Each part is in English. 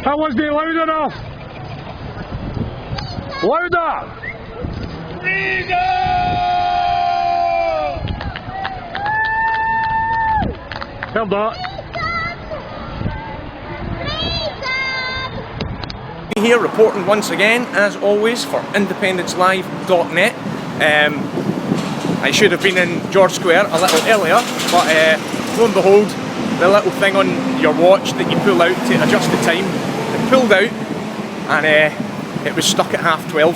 That wasn't loud enough. Louder. Held that. Here reporting once again, as always, for IndependenceLive.net. I should have been in George Square a little earlier, but lo and behold, the little thing on your watch that you pull out to adjust the time, it pulled out and it was stuck at 12:30,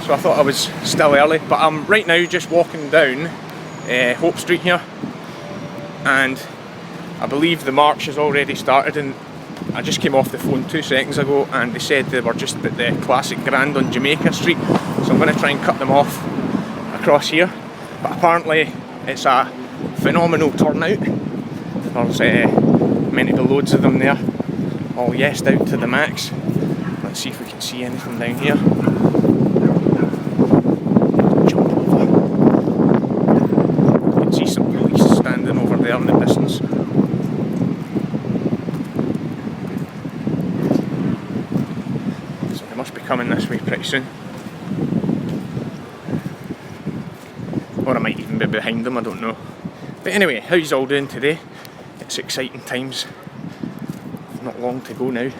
so I thought I was still early. But I'm right now just walking down Hope Street here, and I believe the march has already started, and I just came off the phone 2 seconds ago and they said they were just at the classic Grand on Jamaica Street, so I'm going to try and cut them off across here. But apparently it's a phenomenal turnout. There's many loads of them there, all yesed out to the max. Let's see if we can see anything down here. Jump over. You can see some police standing over there in the distance. Must be coming this way pretty soon, or I might even be behind them, I don't know. But anyway, how's all doing today? It's exciting times, not long to go now.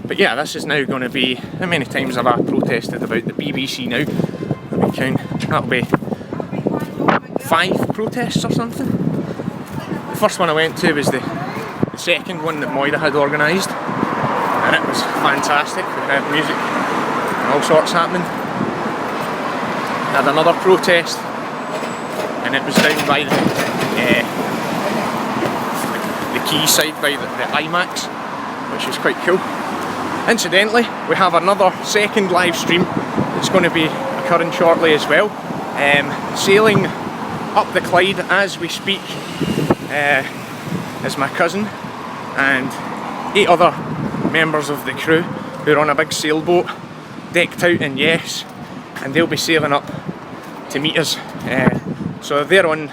But yeah, this is now going to be, how many times have I protested about the BBC now? Let me count, that'll be 5 protests or something. The first one I went to was the second one that Moira had organised, and it was fantastic. We had music and all sorts happening. We had another protest, and it was down by the quayside by the IMAX, which was quite cool. Incidentally, we have another second live stream that's going to be occurring shortly as well. Sailing up the Clyde as we speak is my cousin and 8 other members of the crew who are on a big sailboat decked out in yes, and they'll be sailing up to meet us. So they're on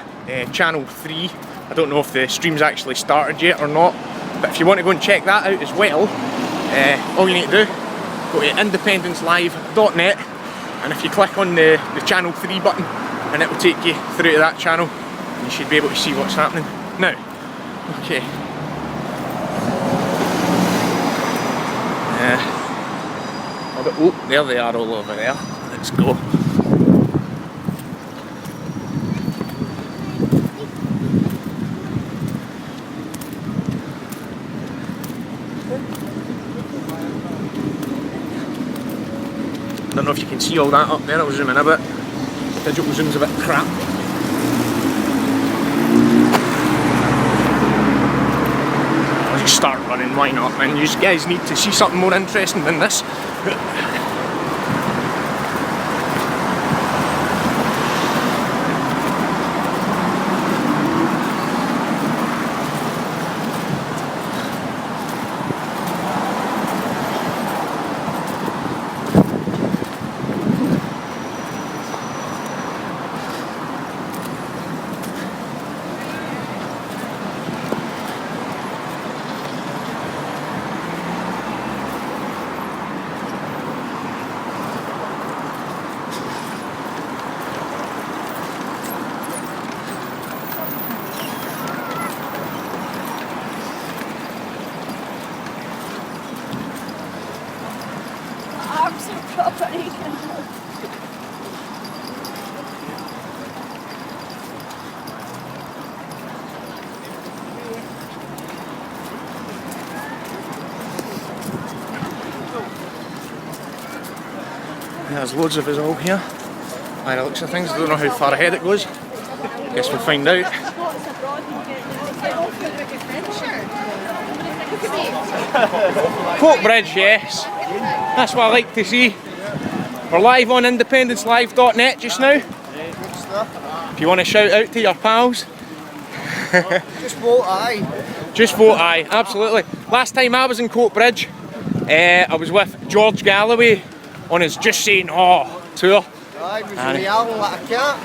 channel 3. I don't know if the stream's actually started yet or not, but if you want to go and check that out as well, all you need to do, go to IndependenceLive.net, and if you click on the channel 3 button, and it will take you through to that channel, and you should be able to see what's happening. Now, okay. Oh, there they are all over there. Let's go. I don't know if you can see all that up there, I'll zoom in a bit. Digital zoom's a bit crap. I'll just start running, why not? And you guys need to see something more interesting than this. There's loads of us all here. By the looks of things, I don't know how far ahead it goes. Guess we'll find out. Coatbridge, yes. That's what I like to see. We're live on IndependenceLive.net just now. If you want to shout out to your pals. Just vote aye. Just vote aye, absolutely. Last time I was in Coatbridge, I was with George Galloway on his Just Saying Oh tour, I was meowing like a cat.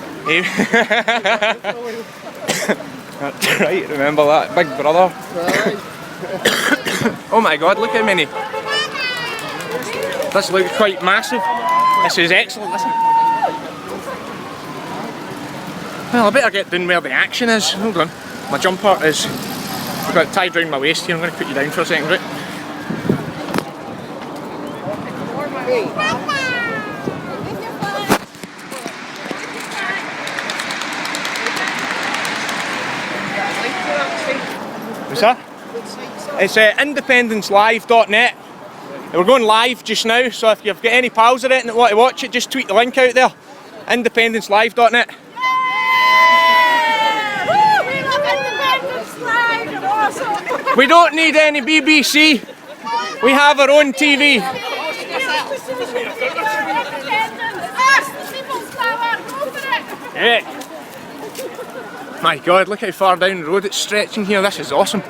That's right, remember that, Big Brother. Right. Oh my god, look how many. This looks quite massive. This is excellent, listen. Well, I better get down where the action is. Hold on. My jumper is got tied round my waist here. I'm going to put you down for a second, right? What's that? It's independencelive.net. We're going live just now, so if you've got any pals or anything that want to watch it, just tweet the link out there. Independencelive.net. We don't need any BBC. We have our own TV. Yeah. My God, look how far down the road it's stretching here. This is awesome.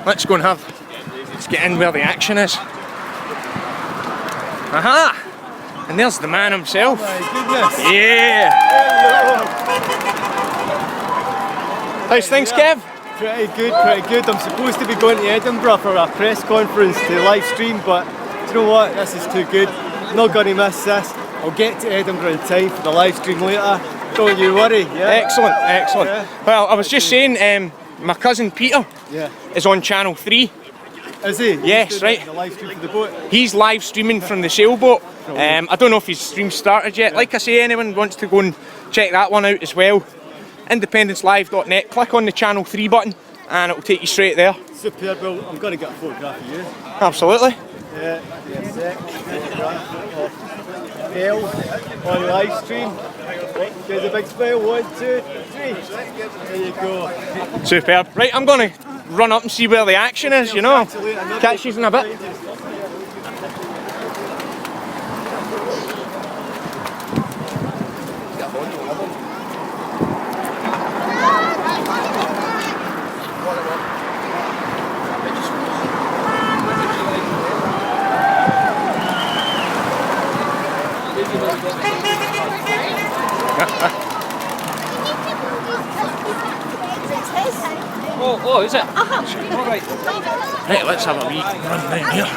Let's go and let's get in where the action is. Aha! And there's the man himself. Oh my goodness. Yeah. How's things, Kev? Pretty good, pretty good. I'm supposed to be going to Edinburgh for a press conference to live stream, but do you know what? This is too good. I'm not going to miss this. I'll get to Edinburgh in time for the live stream later. Don't you worry. Yeah. Excellent, excellent. Yeah. Well, I was just saying, my cousin Peter is on Channel 3. Is he? Yes, He's right. doing the live stream for the boat. He's live streaming from the sailboat. I don't know if his stream started yet. Like I say, anyone wants to go and check that one out as well. Independencelive.net. Click on the Channel 3 button and it'll take you straight there. Superb. Well, I'm going to get a photograph of you. Absolutely. Yeah, sec. Photograph on live stream. There's a big smile. 1, 2, 3. There you go. Superb. Right, I'm going to run up and see where the action is, you know. Catch you in a bit. Oh, is it? Right, let's have a wee run down here.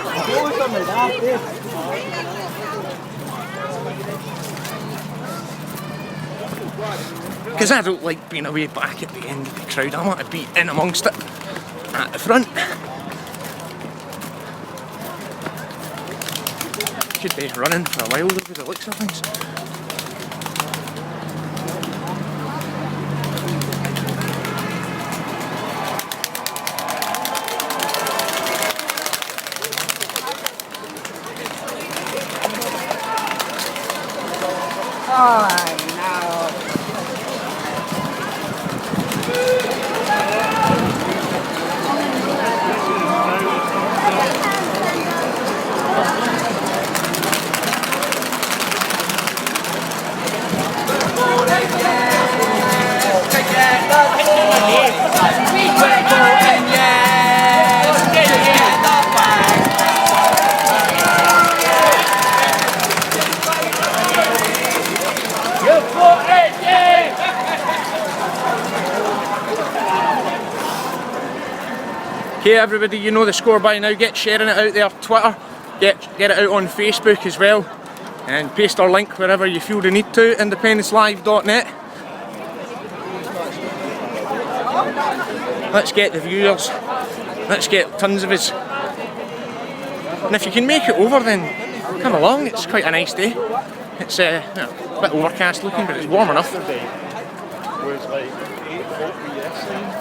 Because I don't like being away back at the end of the crowd. I want to be in amongst it at the front. Should be running for a while though, with the looks of things. Okay everybody, you know the score by now. Get sharing it out there, Twitter, get it out on Facebook as well, and paste our link wherever you feel the need to, independencelive.net. Let's get the viewers, let's get tons of us. And if you can make it over then come along, it's quite a nice day. It's a bit overcast looking, but it's warm enough. Where it's like 8:40 yesterday.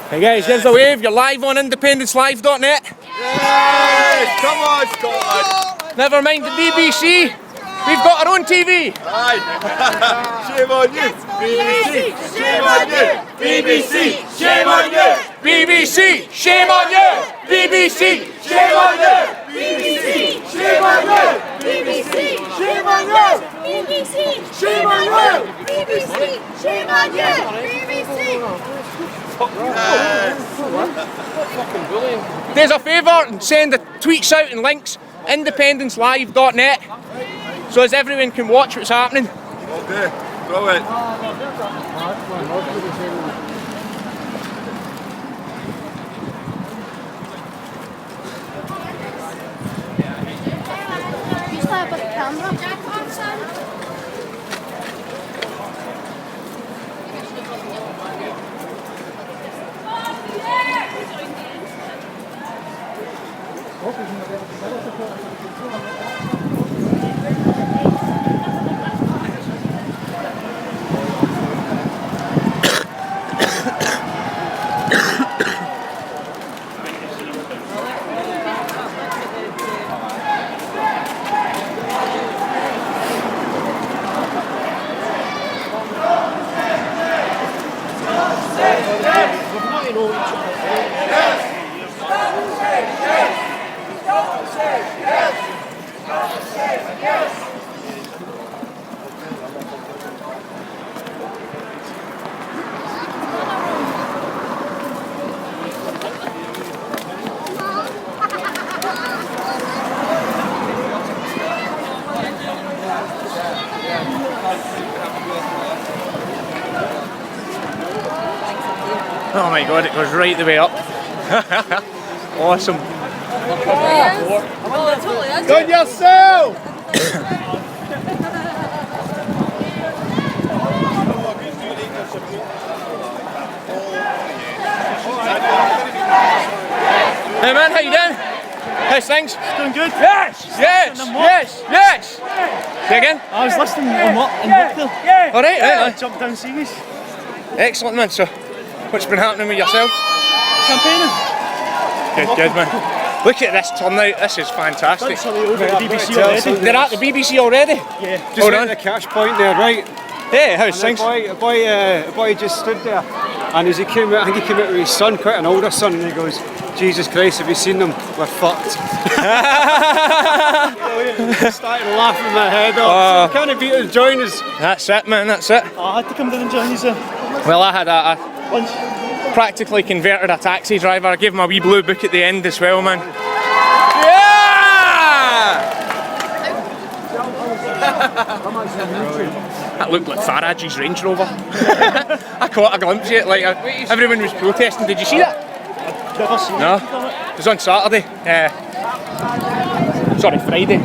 Hey guys, there's the wave. You're live on independencelive.net. Yes! Come on, Scotland! Never mind the BBC. We've got our own TV. Shame on you! BBC! Shame on you! BBC! Shame on you! BBC, shame on you! BBC, Shame on you! BBC! Shame on you! BBC! Shame on you! BBC! Shame on you! BBC! Shame on you! BBC! There's a favour and send the tweets out and links, independencelive.net, so as everyone can watch what's happening. Okay, brilliant. You still have a camera? Oh my god, it goes right the way up. Awesome. Gun yourself! Hey man, how you doing? How's things? Doing good? Yes! Yes! Yes! Yes! Say again? I was listening on what in work there. Alright, I right. jumped down series. Excellent man, so what's been happening with yourself? Campaigning. Good man. Look at this turnout, this is fantastic. That's how they over at the BBC already. They're at the BBC already? Yeah. Just Hold at on. the cash point there, right? Hey, how's And things? a boy just stood there, and as he came out, I think he came out with his son, quite an older son, and he goes, "Jesus Christ, have you seen them? We're fucked." Started laughing my head off. So can't he beat us, join us? That's it man, that's it. I had to come down and join you, sir. Well, I had a Lunch. practically converted a taxi driver. I gave him a wee blue book at the end as well, man. Yeah! That looked like Farage's Range Rover. I caught a glimpse of it, like everyone was protesting. Did you see that? Never seen No. anything on it. It was on Saturday. Sorry, Friday.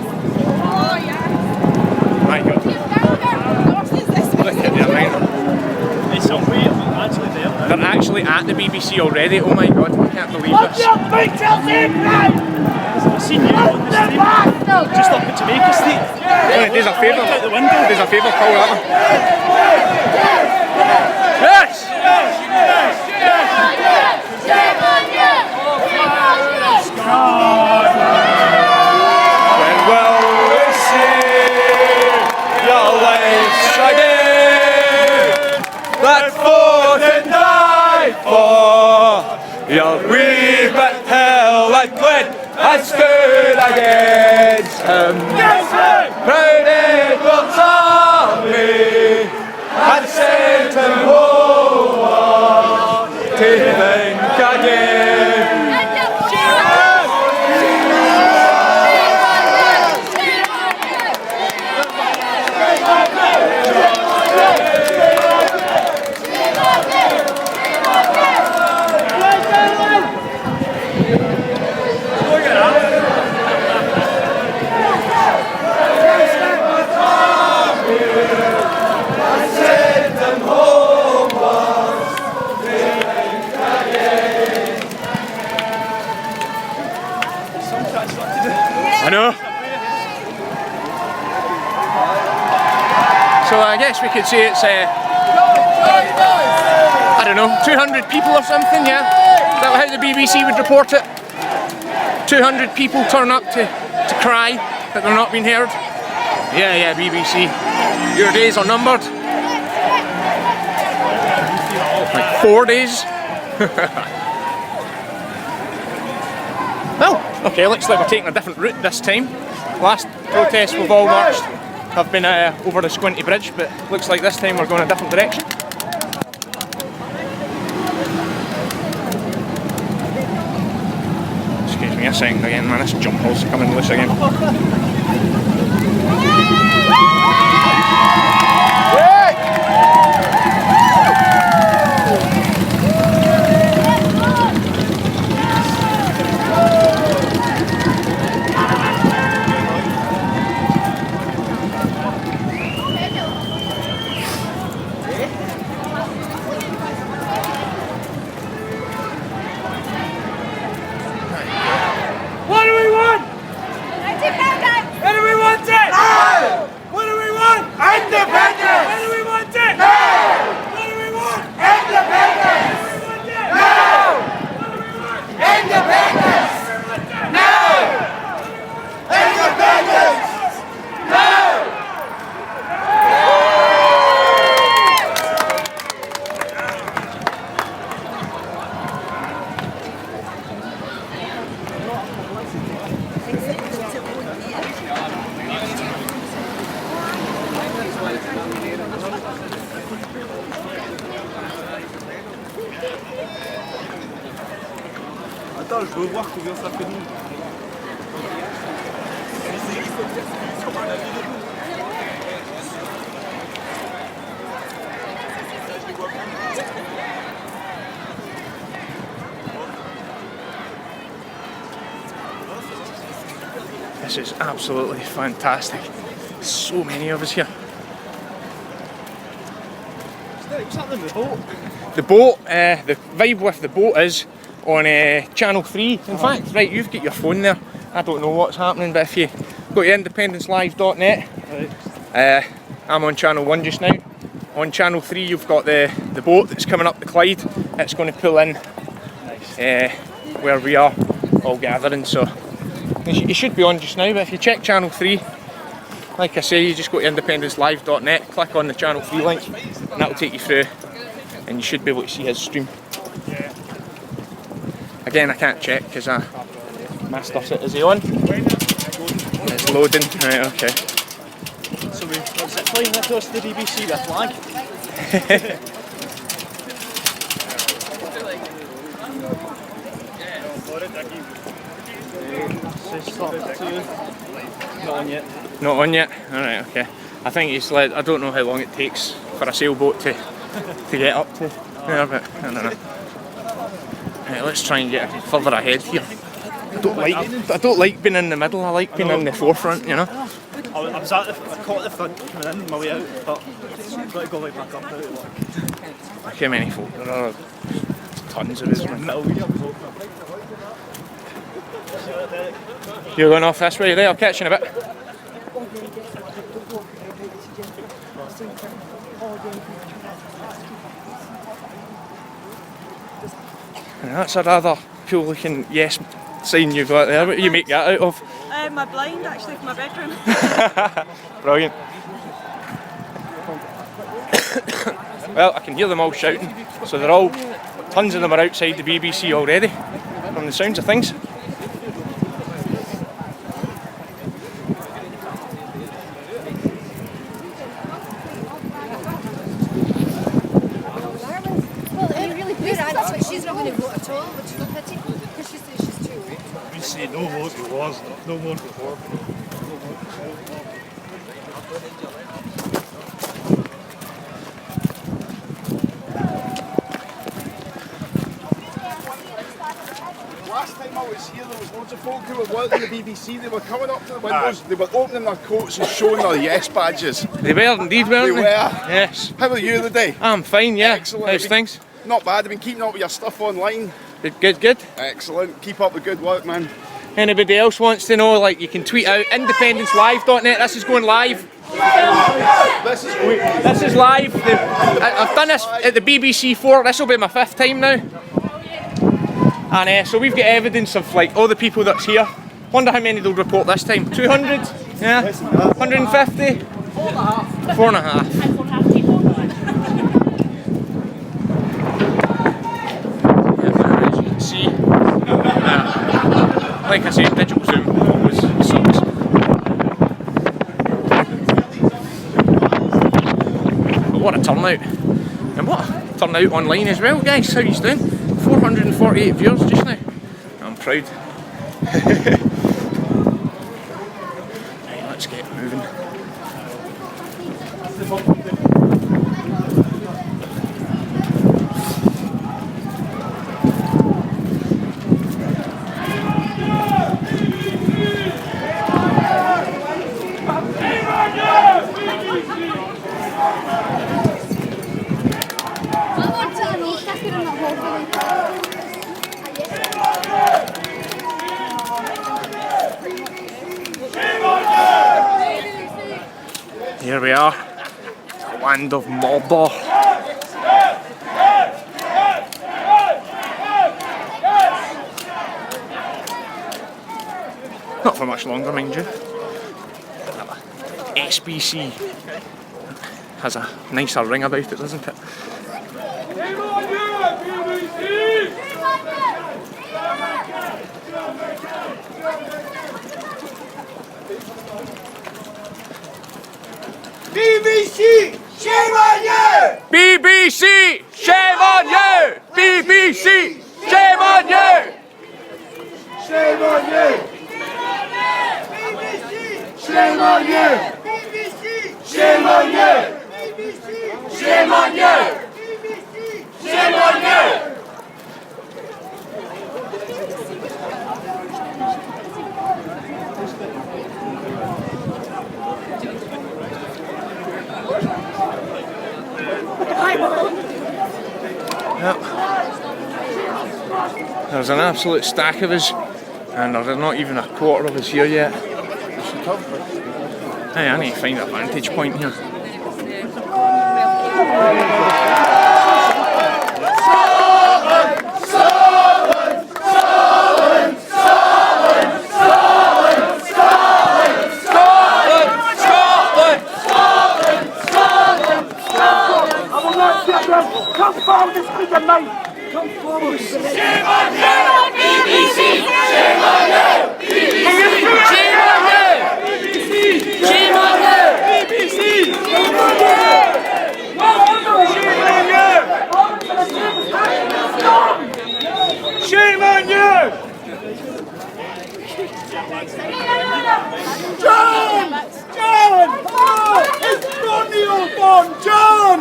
My God. Look at the amount. It's some weird, actually there. They're actually at the BBC already. Oh my God, I can't believe this. I seen you on the street. Just up at Jamaica Street. There's a favour. Out the window. There's a favour call that one. Yes! When will we see your lives again? That fought and died for your wee bit hell and bled and stood against him. Proud Edward's army and sent him home to think again. I know. So I guess we could say it's, I don't know, 200 people or something, yeah? Is that how the BBC would report it? 200 people turn up to cry that they're not being heard. Yeah, BBC. Your days are numbered. Like 4 days. Well, okay, looks like we're taking a different route this time. Last protests we've all marched have been over the Squinty Bridge, but looks like this time we're going a different direction. Excuse me a second again, man, this jump hall's coming loose again. What do we want? Independence! What do we want it? No! What do we want? Independence! What do we want it? No! What do we want? Independence! What do we want it? No! What do we want? Independence! What do we want it? No! Independence! No! Attends, je veux voir combien ça fait nous. This is absolutely fantastic. So many of us here. What's happening with the boat? The boat, the vibe with the boat is on Channel 3. In fact, right, you've got your phone there. I don't know what's happening, but if you go to indepencelive.net, I'm on Channel 1 just now. On Channel 3 you've got the boat that's coming up the Clyde. It's going to pull in where we are all gathering, so it should be on just now, but if you check Channel 3, like I say, you just go to indepencelive.net, click on the Channel 3 link, and that'll take you through, and you should be able to see his stream. Again, I can't check because my stuff's is he on? It's loading. Right, okay. So we're zip-lining across the BBC with a flag. Not on yet. Not on yet? Alright, okay. I think he's led, I don't know how long it takes for a sailboat to get up to there, but I don't know. Right, let's try and get further ahead here. I don't like being in the middle, I like being in the forefront, you know? I caught the front coming in my way out, but I've got to go right back up now. Look how many folk there are. Tons of us, man. You're going off this way there, I'll catch you in a bit. And that's a rather cool looking yes sign you've got there. What do you make that out of? My blind actually for my bedroom. Brilliant. Well, I can hear them all shouting, so they're all, tons of them are outside the BBC already, from the sounds of things. Well, it really good. But she's not going to vote at all, which is a pity, because she says she's too old. We say no vote for was, no vote before. Last time I was here, there was loads of folk who were working the BBC. They were coming up to the windows, they were opening their coats and showing their yes badges. They were indeed, weren't They they? were. Yes. How are you today? I'm fine, yeah. Excellent. How's things? Not bad. I've been keeping up with your stuff online. Good. Excellent. Keep up the good work, man. Anybody else wants to know, like, you can tweet out indepencelive.net. This is going live. This is This is live. I've done this at the BBC 4. This will be my 5th time now. And so we've got evidence of like all the people that's here. Wonder how many they'll report this time. 200? Yeah? 150? 4.5. As you can see, like I said, digital zoom always sucks. But what a turnout. And what a turnout online as well, guys. How you doing? 448 viewers just now. I'm proud. Right, let's get moving. Here we are, the land of Mordor. Not for much longer, mind you. SBC has a nicer ring about it, doesn't it? BBC, shame on you! BBC, shame on you! BBC, shame on you! Shame on you! Shame on you! Shame on you! Shame on you! Shame on you! Yep. There's an absolute stack of us, and there's not even a quarter of us here yet. Hey, I need to find a vantage point here. Come forward, this big and mate! Come forward! Shame on you! BBC! Shame on you! BBC! Shame on you! BBC! Shame on you! BBC! Shame on you! Shame on you! John! John! Oh, it's Ronnie O'Bon! John!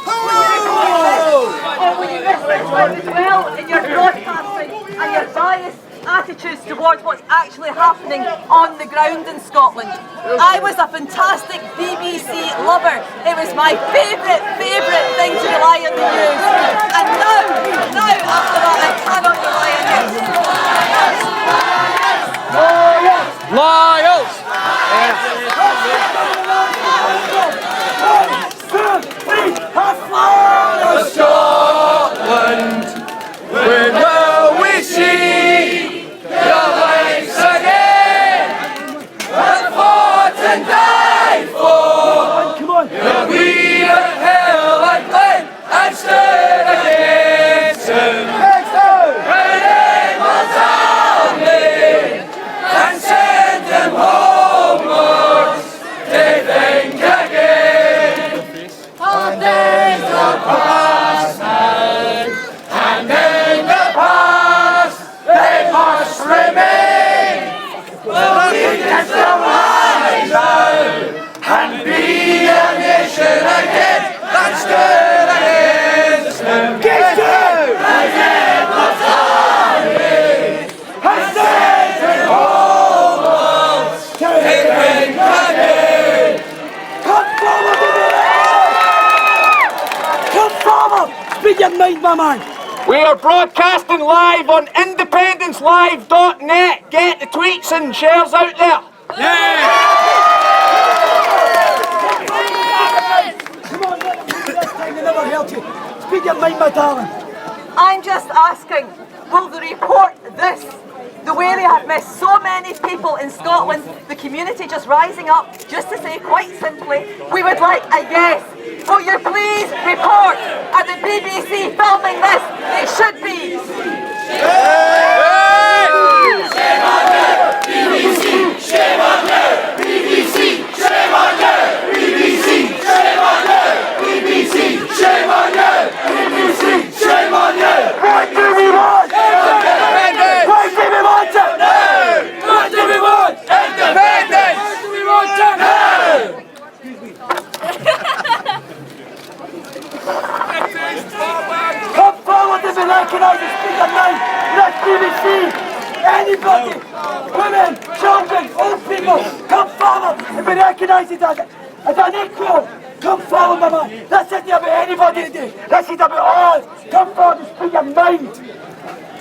Oh, when you miss this one as well in your broadcasting and your biased attitudes towards what's actually happening on the ground in Scotland. I was a fantastic BBC lover. It was my favourite thing to rely on the news. And now after that, I cannot rely on news. Lions! Scotland, when will we see your lives again? And fought and died for. Come on. We at hell and Glen and stood against him. And immortality and sent them homewards to think again of days of past. And in the past they must remain. But we can still rise out and be a nation again that stood against them. Against them! And immortality has sent them homewards to think again. Come forward in the air! Come forward! Speak your mind, my man! We are broadcasting live on independencelive.net. Get the tweets and shares out there. Yeah! Come on, let them do this time. They never heard you. Speak your mind, my darling. I'm just asking, will they report this the way they have missed so many people in Scotland, the community just rising up, just to say quite simply, we would like a yes. Will you please report at the BBC filming this? It should be. Shame on you! BBC! Shame on you! BBC! Shame on you! BBC! Shame on you! BBC! Shame on you! BBC! Shame on you! What do we want? Independence! What do we want? No! What do we want? Independence! What do we want? No! Come forward and be recognised as speaker now. Let BBC, anybody, women, children, old people, come forward and be recognised as an equal. Come forward, my man. This isn't about anybody today. This is about all. Come forward and speak your mind.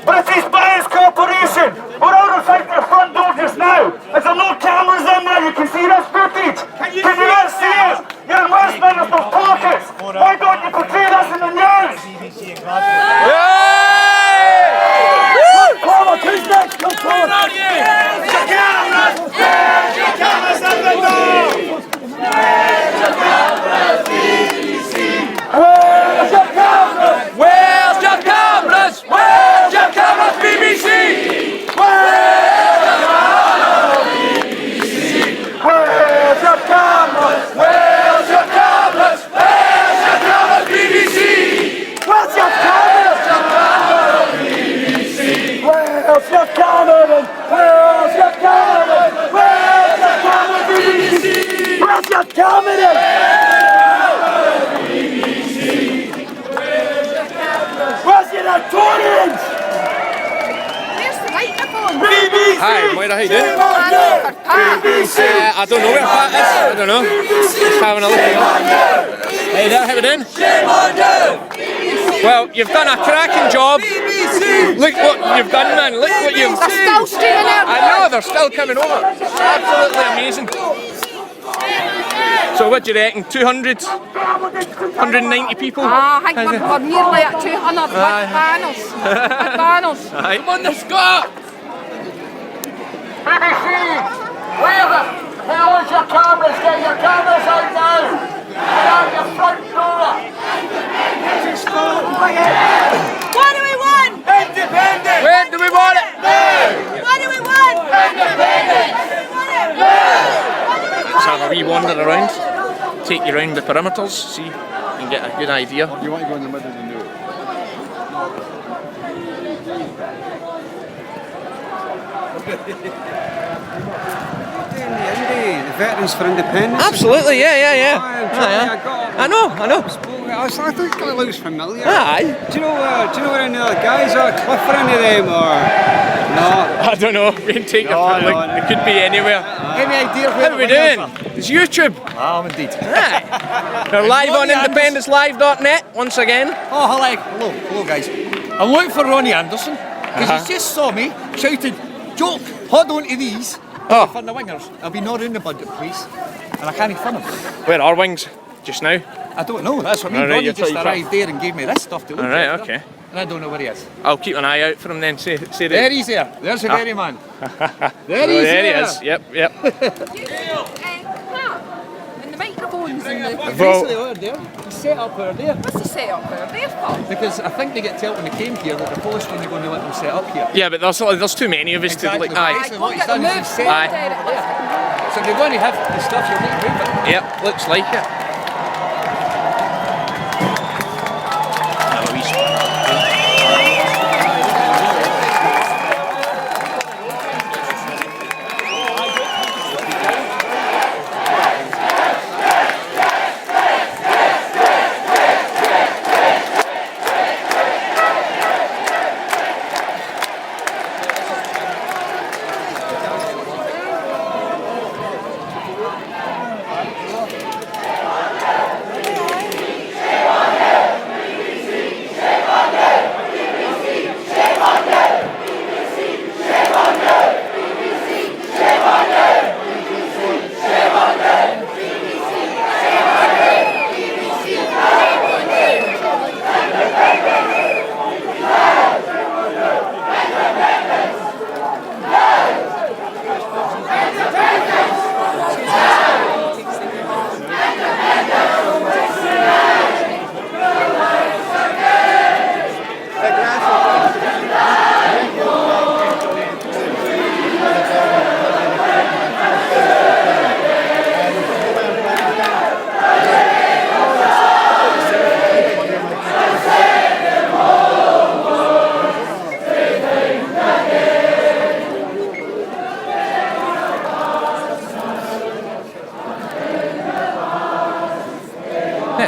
British Bias Corporation, we're out outside the front door just now. Is there no cameras in there? You can see this footage. Can you not see it? You're in Westminster's pockets. Why don't you portray this in the news? Come forward. Who's next? Come forward. Where's your cameras? Where's your cameras in the door? Where's your cameras, BBC? Where's your cameras? Where's your cameras? Where's your cameras, BBC? Where's your cameras, BBC? Where's your cameras? Where's your cameras? Where's your cameras, BBC? Where's your cameras? Where's your cameras? Where's your cameras? Where's your cameras, BBC? Where's your cameras? Where's your Victorians? Where's the microphone? BBC! Hi, Moira, how you doing? BBC! I don't know where Pat is. I don't know. Just having a look. Hey there, how we doing? Shame on you! Well, you've done a cracking job. Look what you've done, man. Look what you've They're still streaming out. I know, they're still coming over. Absolutely amazing. So what do you reckon? 200? 190 people? I think we're nearly at 200 banners. Banners. Aye. Come on, the Scot! BBC, where the hell is your cameras? Get your cameras out now! Get out your front door! What do we want? Independence! Where do we want it? What do we want? Independence! Let's have a wee wander around. Take you around the perimeters, see, and get a good idea. You want to go in the middle and do it? The Veterans for Independence. Absolutely, yeah. I know. I think it looks familiar. Aye. Do you know where any of the guys are? Cliff or any of them, or no? I don't know. We can take a look. It could be anywhere. Any idea How are we doing? It's YouTube. Indeed. Aye. We're live on independencelive.net once again. Oh, hello guys. I'm looking for Ronnie Anderson because he just saw me, shouted, "Joke, hold on to these." Oh. For the wingers. I'll be not in the budget, please. And I can't fund him. Where are wings just now? I don't know. That's what I mean. Alright, Ronnie you're just trying- arrived there and gave me this stuff to look at. Alright, okay. And I don't know where he is. I'll keep an eye out for him then. Say There that. he's there. There's the very man. There he is. Yep. And the microphones and the... Basically, over there. The setup over there. What's the setup there for? Because I think they get told when they came here that the Polish weren't going to let them set up here. Yeah, but there's too many of us Exactly. to like. Aye. Basically, what he's done is he's set Aye. So if you're going to have the stuff, you'll need to move it. Yep, looks like it.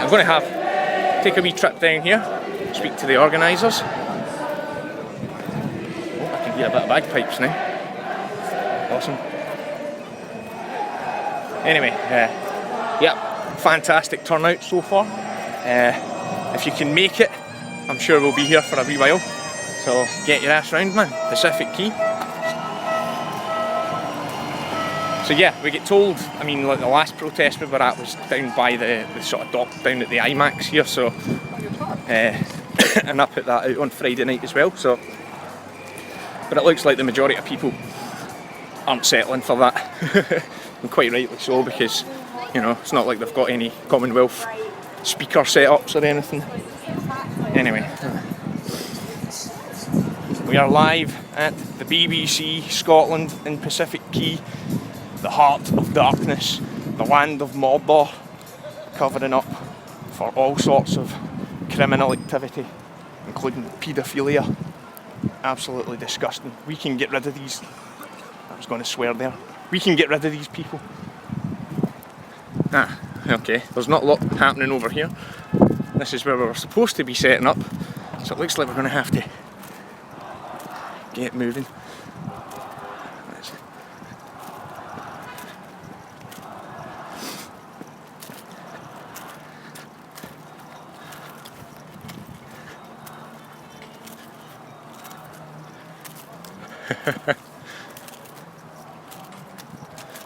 I'm going to take a wee trip down here, speak to the organisers. Oh, I can hear a bit of bagpipes now. Awesome. Anyway, yeah, fantastic turnout so far. If you can make it, I'm sure we'll be here for a wee while. So get your ass round, man. Pacific Quay. So yeah, we get told, I mean, like the last protest we were at was down by the sort of dock down at the IMAX here, so and I put that out on Friday night as well, so but it looks like the majority of people aren't settling for that. And quite rightly so, because, you know, it's not like they've got any Commonwealth speaker setups or anything. Anyway, we are live at the BBC Scotland in Pacific Quay, the heart of darkness, the land of Mordor, covering up for all sorts of criminal activity, including paedophilia. Absolutely disgusting. We can get rid of these. I was going to swear there. We can get rid of these people. Ah, okay. There's not a lot happening over here. This is where we were supposed to be setting up, so it looks like we're going to have to get moving.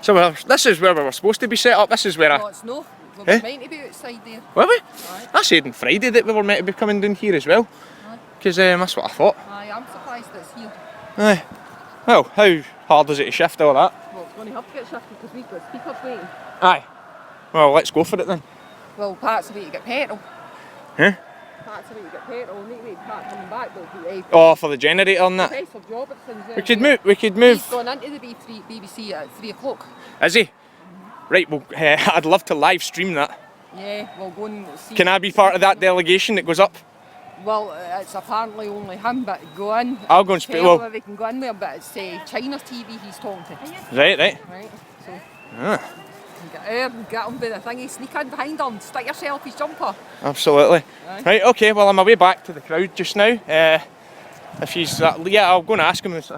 So this is where we were supposed to be set up. This is where No, it's no. We were meant to be outside there. Were we? Aye. I said on Friday that we were meant to be coming down here as well. Because that's what I thought. Aye, I'm surprised that it's here. Aye. Well, how hard is it to shift all that? Well, it's going to have to get shifted because we've got speakers waiting. Aye. Well, let's go for it then. Well, Pat's the way to get petrol. Huh? Pat's the way to get petrol. We need to wait for Pat coming back though. Oh, for the generator and that. Professor Robertson's there. We could move. He's gone into the BBC at 3 o'clock. Is he? Right, well, I'd love to live stream that. Yeah, we'll go and see. Can I be part of that delegation that goes up? Well, it's apparently only him, but go in. I'll go and speak. Well, Well, we can go in there, but it's China's TV he's talking to. right. Right, so Ah, get him by the thingy, sneak in behind him, stick yourself his jumper. absolutely. Aye. Right, okay, well, I'm away back to the crowd just now. If he's, yeah, I'll go and ask him if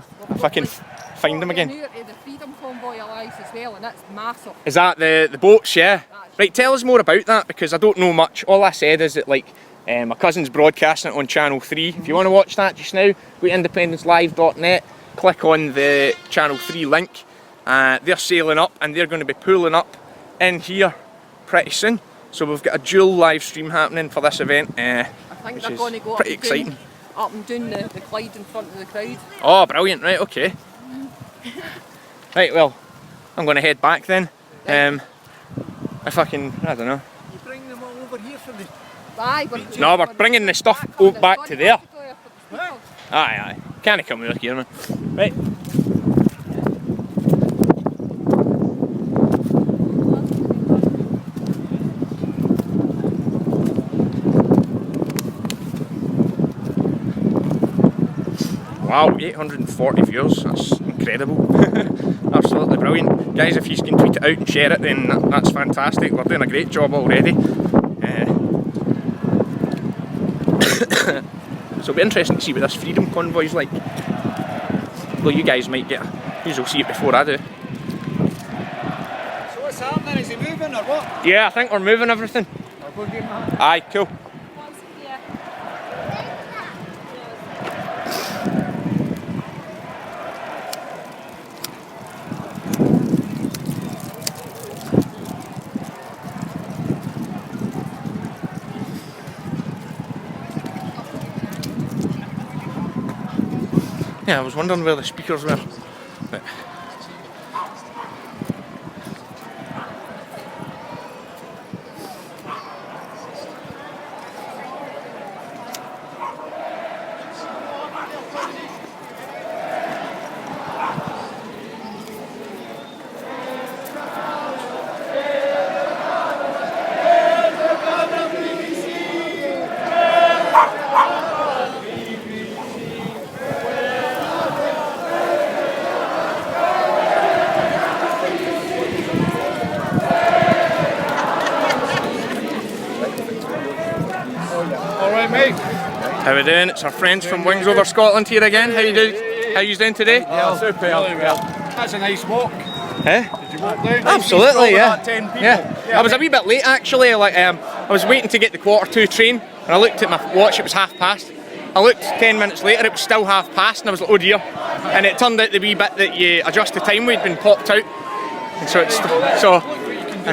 I can find him again. The Freedom Convoy arrives as well, and it's massive. Is that the boats, yeah? Right, tell us more about that, because I don't know much. All I said is that, like, my cousin's broadcasting it on Channel 3. If you want to watch that just now, go to independencelive.net, click on the Channel 3 link. They're sailing up and they're going to be pulling up in here pretty soon. So we've got a dual live stream happening for this event, I think which they're is going to go pretty exciting. up and down the Clyde in front of the crowd. Oh, brilliant, right, okay. Right, well, I'm going to head back then. If I can, I don't know. You bring them all over here for the... Aye, No, we're bringing the stuff back to there. Aye. Can't come over here, man. Right. Wow, 840 views, that's incredible. Absolutely brilliant. Guys, if you can tweet it out and share it, then that's fantastic. We're doing a great job already. So it'll be interesting to see what this Freedom Convoy's like. Well, you guys might get you'll see it before I do. So what's happening? Is he moving or what? Yeah, I think we're moving everything. I'll go and get my... Aye, cool. Yeah, I was wondering where the speakers were. But How we doing? It's our friends from Wings Over Scotland here again. How you doing? How you doing today? Yeah, super. That's a nice walk. Eh? Did you walk down? Absolutely, yeah. 10 people. Yeah. I was a wee bit late actually. Like I was waiting to get the 2:45 train, and I looked at my watch. It was 50:30. I looked 10 minutes later. It was still 50:30, and I was like, oh dear. And it turned out the wee bit that you adjust the time we'd been popped out, and so I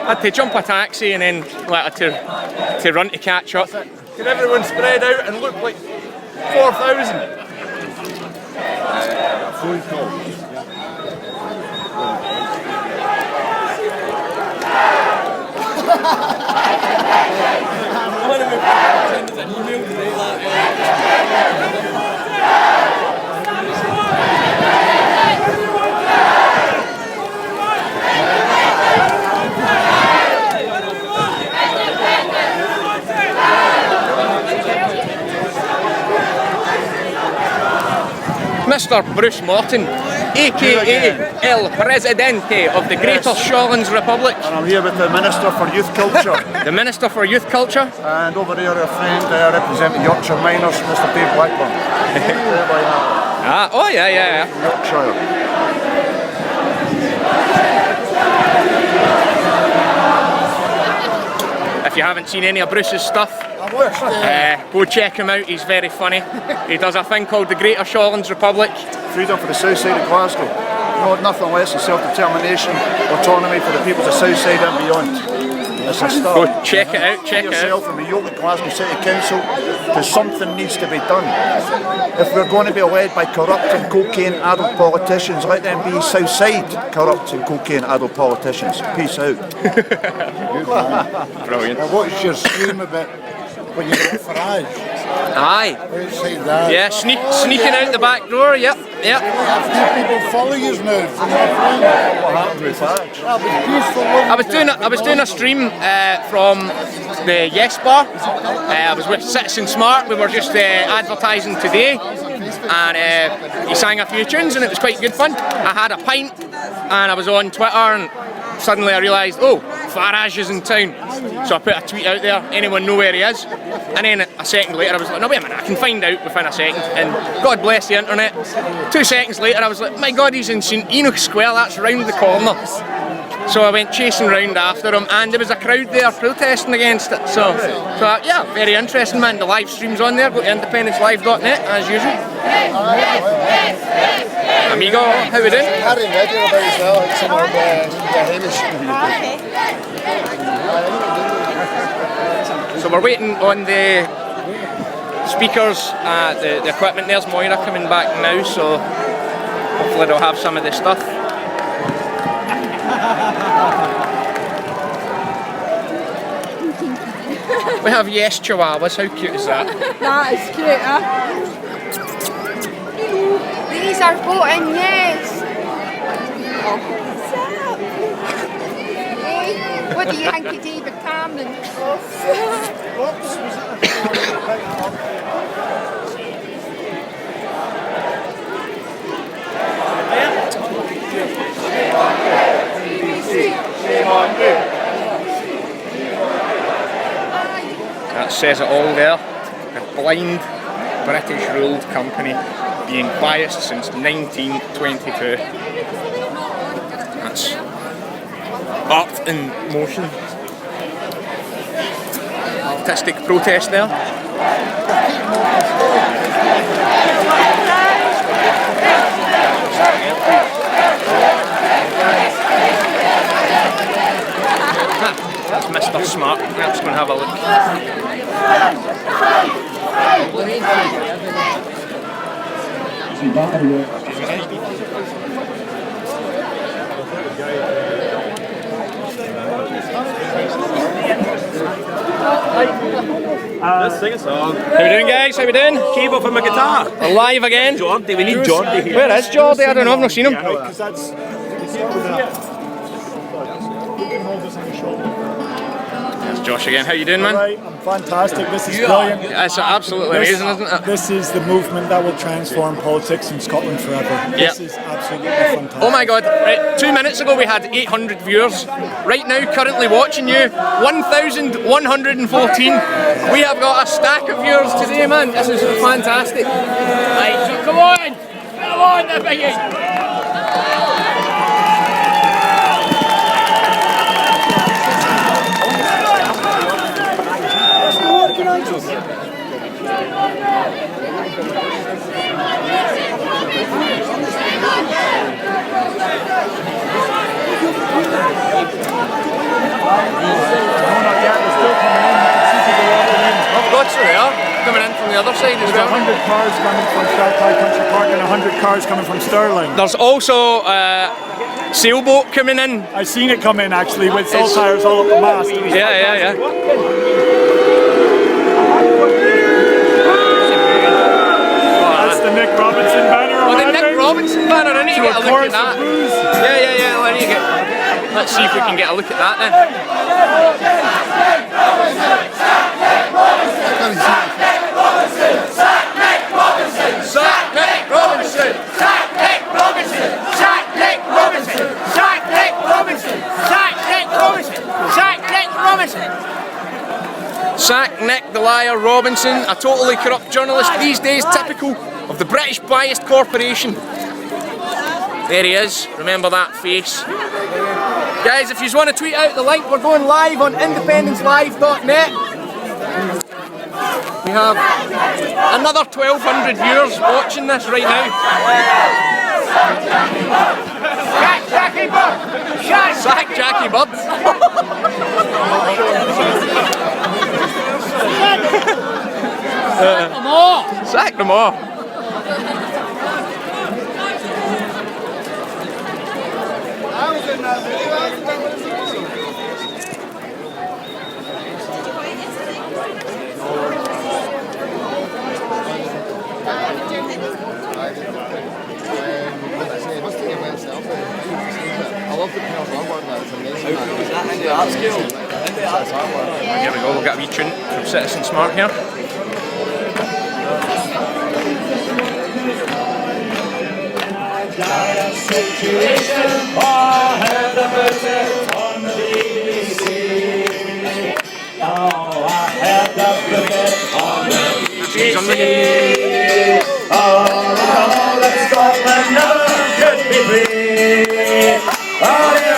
had to jump a taxi and then had to run to catch up. Can everyone spread out and look like 4,000? Phone call. Mr. Bruce Morton, aka El Presidente of the Greater Shawlands Republic. And I'm here with the Minister for Youth Culture. The Minister for Youth Culture. And over there a friend representing Yorkshire Miners, Mr. Dave Blackburn. Oh yeah. Yorkshire. If you haven't seen any of Bruce's stuff, go check him out. He's very funny. He does a thing called the Greater Shawlands Republic. Freedom for the South Side of Glasgow. No, nothing less than self-determination, autonomy for the peoples of South Side and beyond. It's a start. Go check it out, check it out. From the York and Glasgow City Council, because something needs to be done. If we're going to be led by corrupt and cocaine-addled politicians, let them be South Side corrupt and cocaine-addled politicians. Peace out. Brilliant. Now what's your scream about when you get Farage? Aye. Outside that. Yeah, sneaking out the back door, yep. A few people follow you now from your friend. What happened with Farage? I was doing a stream from the Yes Bar. I was with Citizen Smart. We were just advertising today, and he sang a few tunes, and it was quite good fun. I had a pint, and I was on Twitter, and suddenly I realised, oh, Farage is in town. So I put a tweet out there, anyone know where he is? And then a second later I was like, no wait a minute, I can find out within a second. And God bless the internet. 2 seconds later I was like, my God, he's in St Enoch Square, that's round the corner. So I went chasing round after him, and there was a crowd there protesting against it. So yeah, very interesting, man. The live stream's on there, go to independencelive.net as usual. Amigo, how we doing? Harry Reddy about as well, like some of the Hamish. So we're waiting on the speakers, the equipment. There's Moira coming back now, so hopefully they'll have some of the stuff. We have Yes Chihuahuas, how cute is that? That is cute, huh? These are voting yes. Hey, what do you think of David Cameron? That says it all there. A blind British ruled company being biased since 1922. That's art in motion. Artistic protest there. That's Mr. Smart. Let's go and have a look. Let's sing a song. How we doing, guys? How we doing? Cable for my guitar. Alive again. Jordy, we need Jordy here. Where is Jordy? I don't know. I've not seen him. It's Josh again. How you doing, man? Right, I'm fantastic. This is brilliant. It's absolutely amazing, isn't it? This is the movement that will transform politics in Scotland forever. This is absolutely fantastic. Oh my God, right, 2 minutes ago we had 800 viewers. Right now, currently watching you, 1,114. We have got a stack of viewers today, man. This is fantastic. Right, so come on! Come on, the biggie! Oh God, so they are coming in from the other side as well. 100 cars coming from Strathclyde Country Park and 100 cars coming from Stirling. There's also a sailboat coming in. I seen it come in actually with salt tires all up the mast. Yeah. That's the Nick Robinson banner. Oh, the Nick Robinson banner, I need to get a look at that. Yeah, I need to get. Let's see if we can get a look at that then. Sack Nick the Liar Robinson, a totally corrupt journalist these days, typical of the British Biased Corporation. There he is, remember that face. Guys, if you want to tweet out the link, we're going live on independencelive.net. We have another 1,200 viewers watching this right now. Sack Jackie Bird! Sack them all! Here we go, we'll get a wee tune from Citizen Smart here.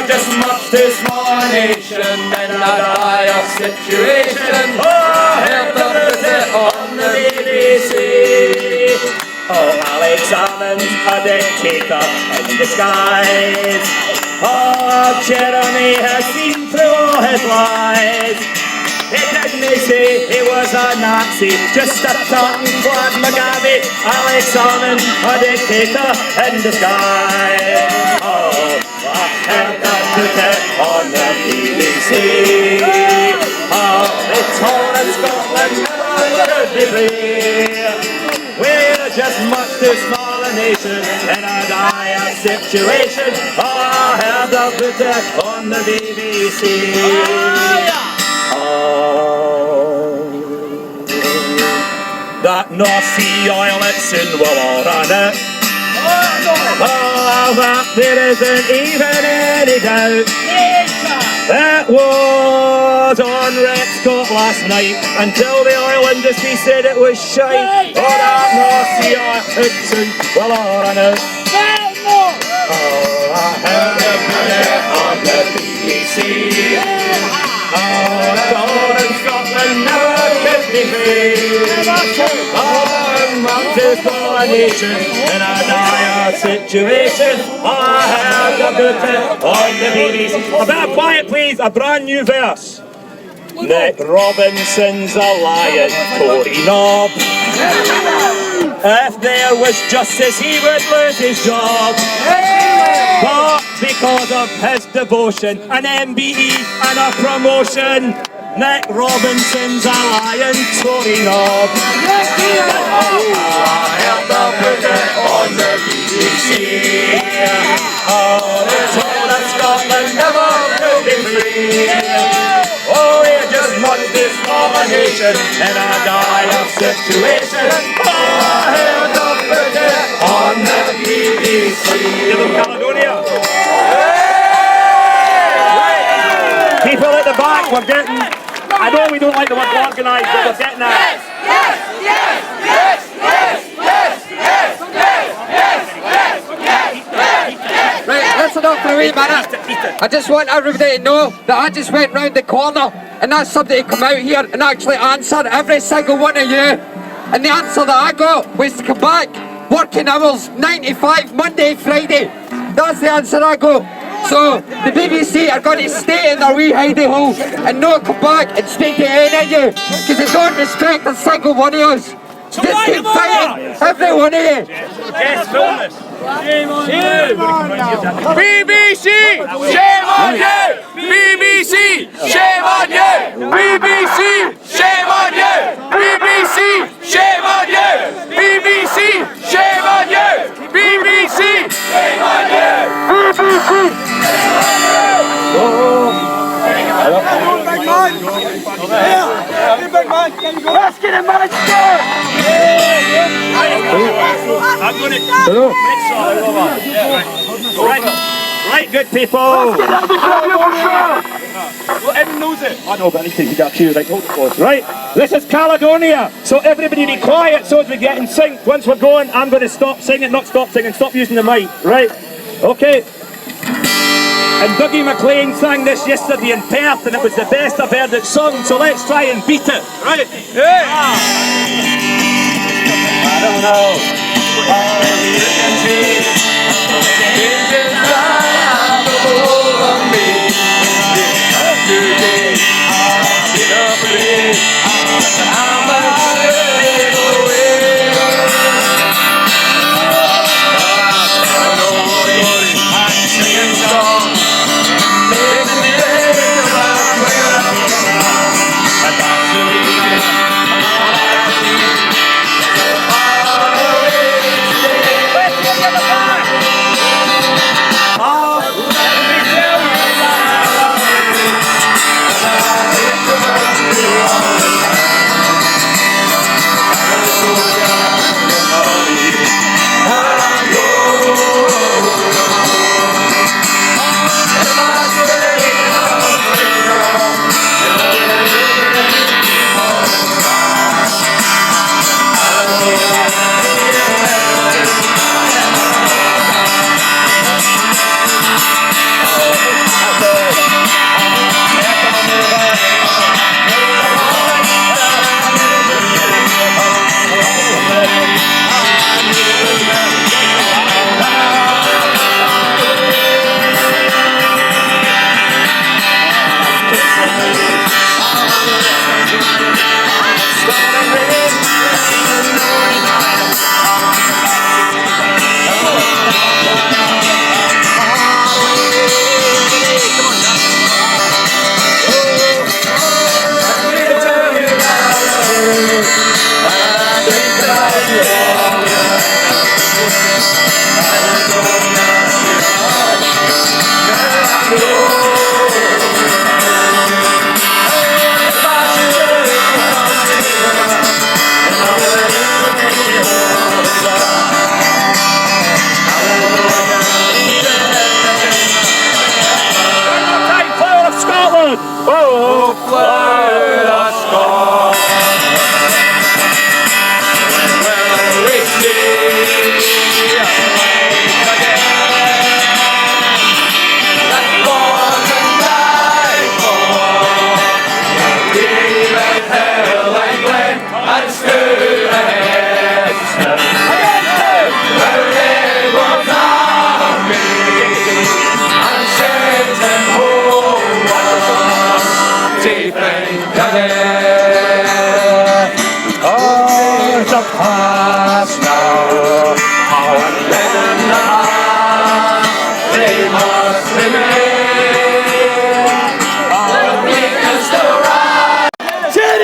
Just much too small a nation in a dire situation. Oh, I heard them put it on the BBC. Oh, Alex Salmond's a dictator in disguise. Oh, Jeremy has seen through all his lies. He didn't say he was a Nazi, just a tongue-clad McGabby. Alex Salmond, a dictator in disguise. Oh, I heard that put it on the BBC. Oh, they told us Scotland never could be free. We're just much too small a nation in a dire situation. Oh, I heard that put it on the BBC. That North Sea oil, it soon will all run out. Oh, that there isn't even any doubt. That was on Rexcourt last night until the oil industry said it was shite. Oh, that North Sea oil, it soon will all run out. Oh, I heard it on the BBC. Oh, the whole of Scotland never could be free. To call a nation in a dire situation. I have to put it on the BBC. A bit of quiet, please. A brand new verse. Nick Robinson's a lying Tory knob. If there was justice, he would lose his job. But because of his devotion, an MBE and a promotion, Nick Robinson's a lying Tory knob. I heard them put it on the BBC. Oh, they told us Scotland never could be free. Oh, we're just a nation in a dire situation. Ahead of Britain on the BBC. Caledonia. People at the back, we're getting. I know we don't like the word organised, but we're getting that. Right, listen up for a wee minute. I just want everybody to know that I just went round the corner and that's somebody to come out here and actually answer every single one of you. And the answer that I got was to come back, working hours, 9 to 5, Monday, Friday. That's the answer I got. So the BBC are going to stay in their wee hidey hole and not come back and speak to any of you because they don't respect a single one of us. Just keep fighting, every one of you. Yes, fullness. Shame on you. BBC, shame on you! BBC, shame on you! BBC, shame on you! BBC, shame on you! BBC, shame on you! BBC, shame on you! BBC, Let's get him, Manchester! I'm going to right, good people. Everyone knows it. I know, but I need to get a cue. Right, hold it close. Right, this is Caledonia. So everybody be quiet so as we get in sync. Once we're going, I'm going to stop singing, not stop singing, stop using the mic. Right, okay. And Dougie MacLean sang this yesterday in Perth, and it was the best I've heard it sung. So let's try and beat it. Right? Hey. I don't know.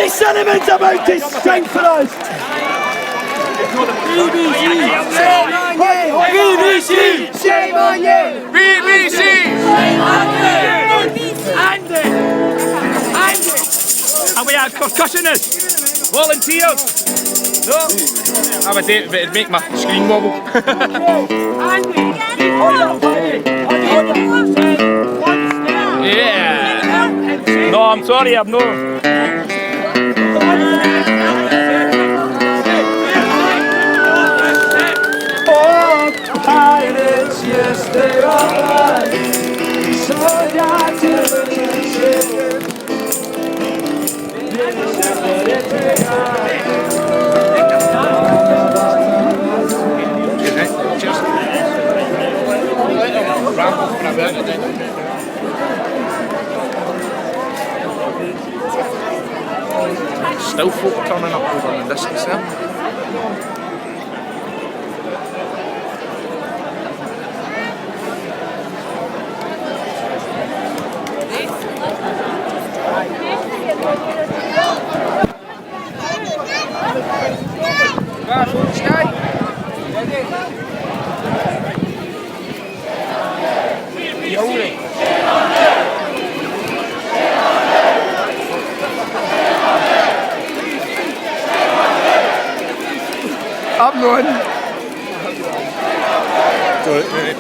Solomon's about to sing for us. BBC, shame on you. BBC, shame on you. BBC, shame on you. Andy, Are we at percussionists? Volunteers? No? I would do it, but it'd make my screen wobble. Yeah. No, I'm sorry, I'm not. Pirates, yes, they are right. So down to the ship. Still folk turning up over in the distance there. I'm going.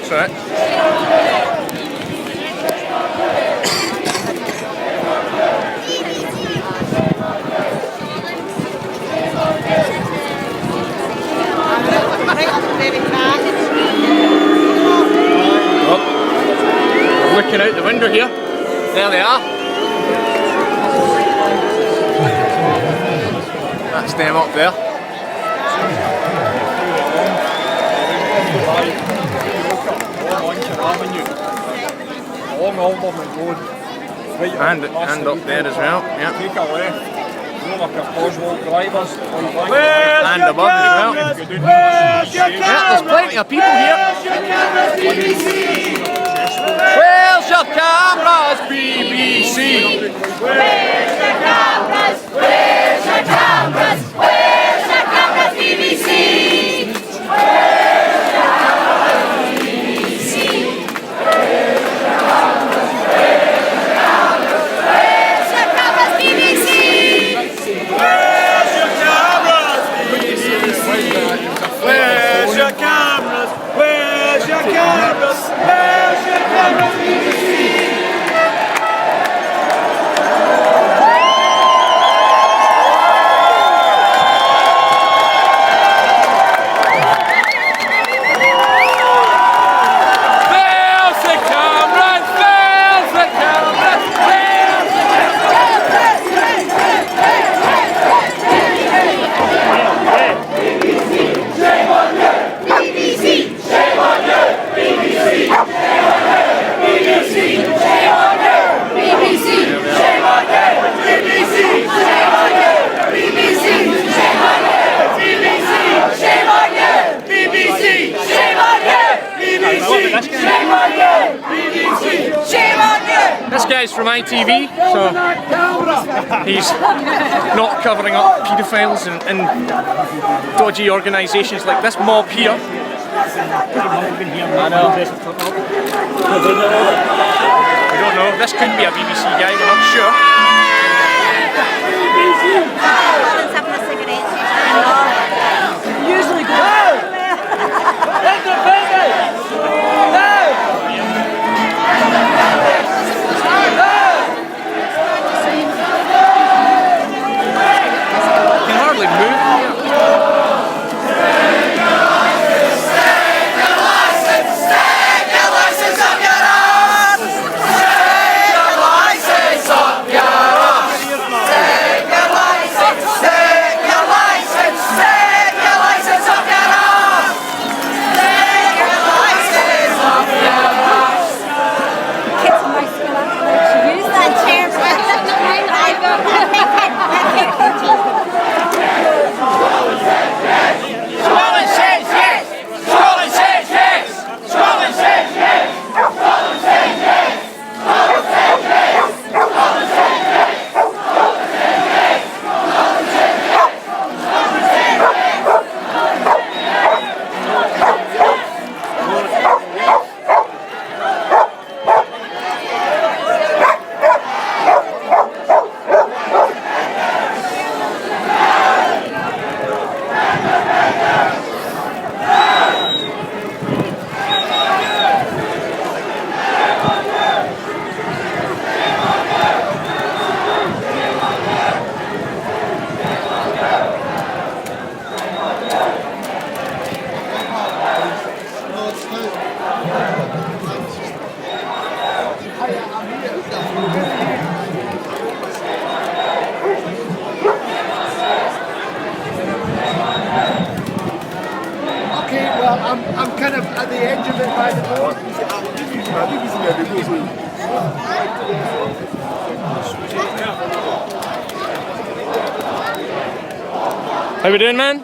Try it. Oh, looking out the window here. There they are. That's them up there. Along Alderman Road. And up there as well. Yeah. Take a left. Go like a Oswald drivers. And above as well. Yeah, there's plenty of people here. Where's your cameras, BBC? Where's your cameras? Where's your cameras? Where's your cameras, BBC? Where's your cameras, BBC? Where's your cameras? Where's your cameras, BBC? Where's your cameras, BBC? Where's your cameras? Where's your cameras? Where's your cameras, BBC? This guy's from ITV, so he's not covering up paedophiles and dodgy organisations like this mob here. I know. We don't know. This could be a BBC guy, we're not sure. Usually go. Can hardly move. Take your license up your ass! Take your license up your How we doing, man?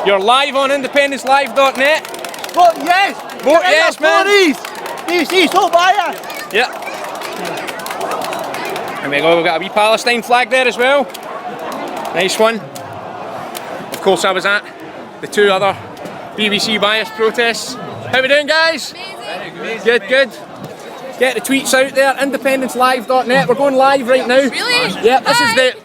You're live on independencelive.net. Vote yes! Vote yes, man! BBC, so biased! Yeah. There we go, we've got a wee Palestine flag there as well. Nice one. Of course, I was at the two other BBC bias protests. How we doing, guys? Good, good. Get the tweets out there, independencelive.net. We're going live right now. Really? Yeah, this is the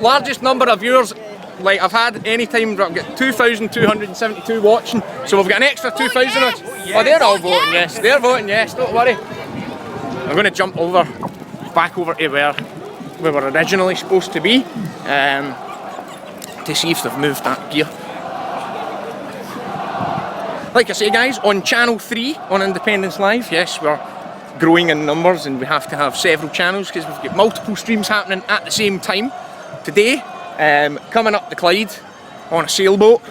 largest number of viewers like I've had any time. I've got 2,272 watching, so we've got an extra 2,000. Oh, they're all voting yes. They're voting yes, don't worry. I'm going to jump back over to where we were originally supposed to be to see if they've moved that gear. Like I say, guys, on Channel 3 on Independence Live, yes, we're growing in numbers and we have to have several channels because we've got multiple streams happening at the same time. Today, coming up the Clyde on a sailboat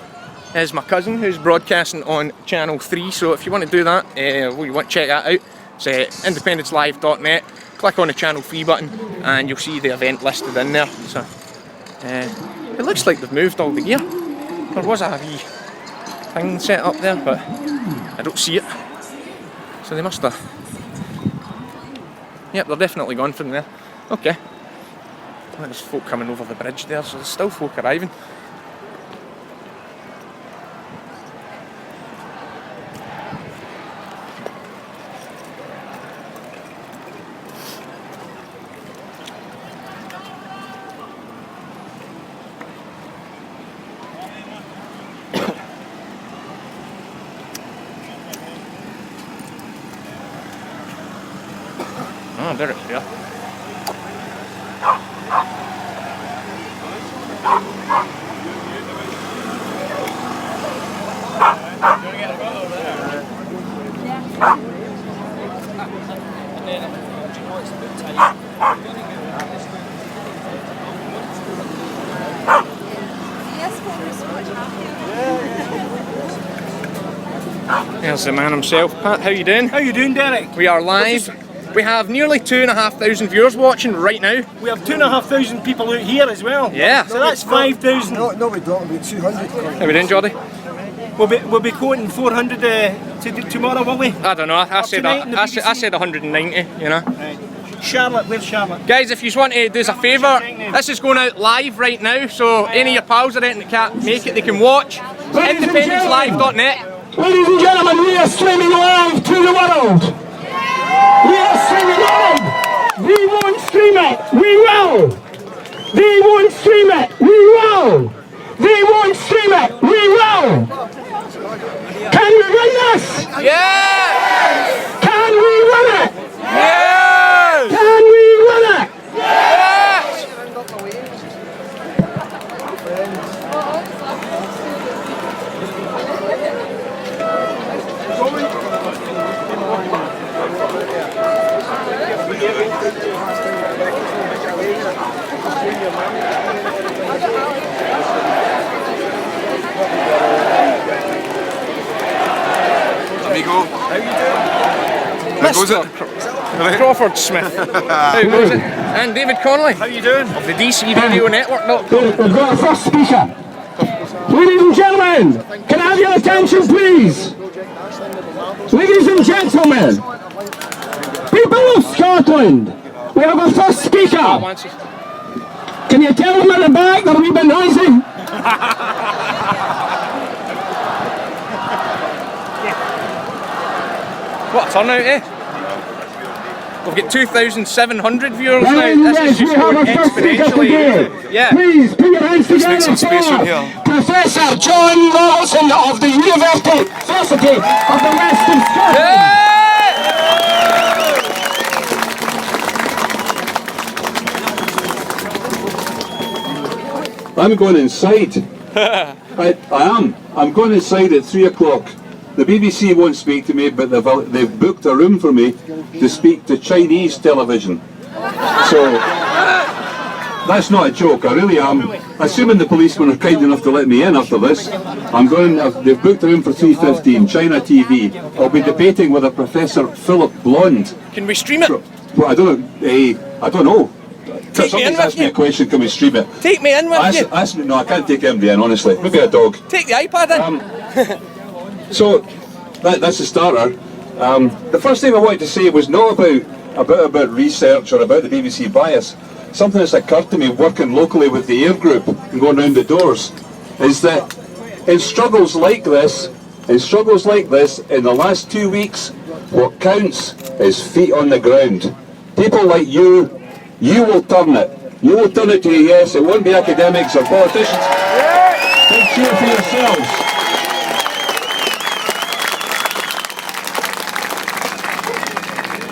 is my cousin who's broadcasting on Channel 3, so if you want to do that, you want to check that out, it's independencelive.net, click on the Channel 3 button and you'll see the event listed in there. So it looks like they've moved all the gear. There was a wee thing set up there, but I don't see it. So they must have. Yep, they're definitely gone from there. Okay. There's folk coming over the bridge there, so there's still folk arriving. Oh, there it's there. There's the man himself. Pat, how you doing? How you doing, Derek? We are live. We have nearly 2,500 viewers watching right now. We have 2,500 people out here as well. Yeah. So that's 5,000. No, we don't. We'll be 200. How we doing, Jordy? We'll be quoting 400 tomorrow, won't we? I don't know. I said 190. You know. Right. Charlotte, where's Charlotte? Guys, if you want to do us a favour, this is going out live right now. So any of your pals or anything that can't make it, they can watch. Independencelive.net. Ladies and gentlemen, we are streaming live to the world. We are streaming live. We won't stream it. We will. They won't stream it. We will. They won't stream it. We will. Can we win this? Yes! Can we win it? Yes! Can we win it? Yes! Amigo. How you doing? How goes it? Crawford Smith. How goes it? And David Connolly. How you doing? Of the DC Radio Network. We've got a first speaker. Ladies and gentlemen, can I have your attention, please? Ladies and gentlemen, people of Scotland, we have a first speaker. Can you tell them at the back they're a wee bit noisy? What a turnout, eh? We've got 2,700 viewers now. This is just going exponentially. Yeah. Please put your hands together. Let's make some space in here. Professor John Robertson of the University of the West of Scotland. I'm going inside. I am. I'm going inside at 3 o'clock. The BBC won't speak to me, but they've booked a room for me to speak to Chinese television. So, that's not a joke, I really am. Assuming the policemen are kind enough to let me in after this, I'm going, they've booked a room for 3:15, China TV. I'll be debating with a Professor Philip Blond. Can we stream it? Well, I don't know. Somebody's asked me a question, can we stream it? Take me in with you. Ask me, no, I can't take anybody in, honestly. Maybe a dog. Take the iPad in. So, that's the starter. The first thing I wanted to say was not about research or about the BBC bias. Something that's occurred to me working locally with the AIR Group and going round the doors is that in struggles like this, in the last 2 weeks, what counts is feet on the ground. People like you will turn it. You will turn it to a yes. It won't be academics or politicians. Big cheer for yourselves.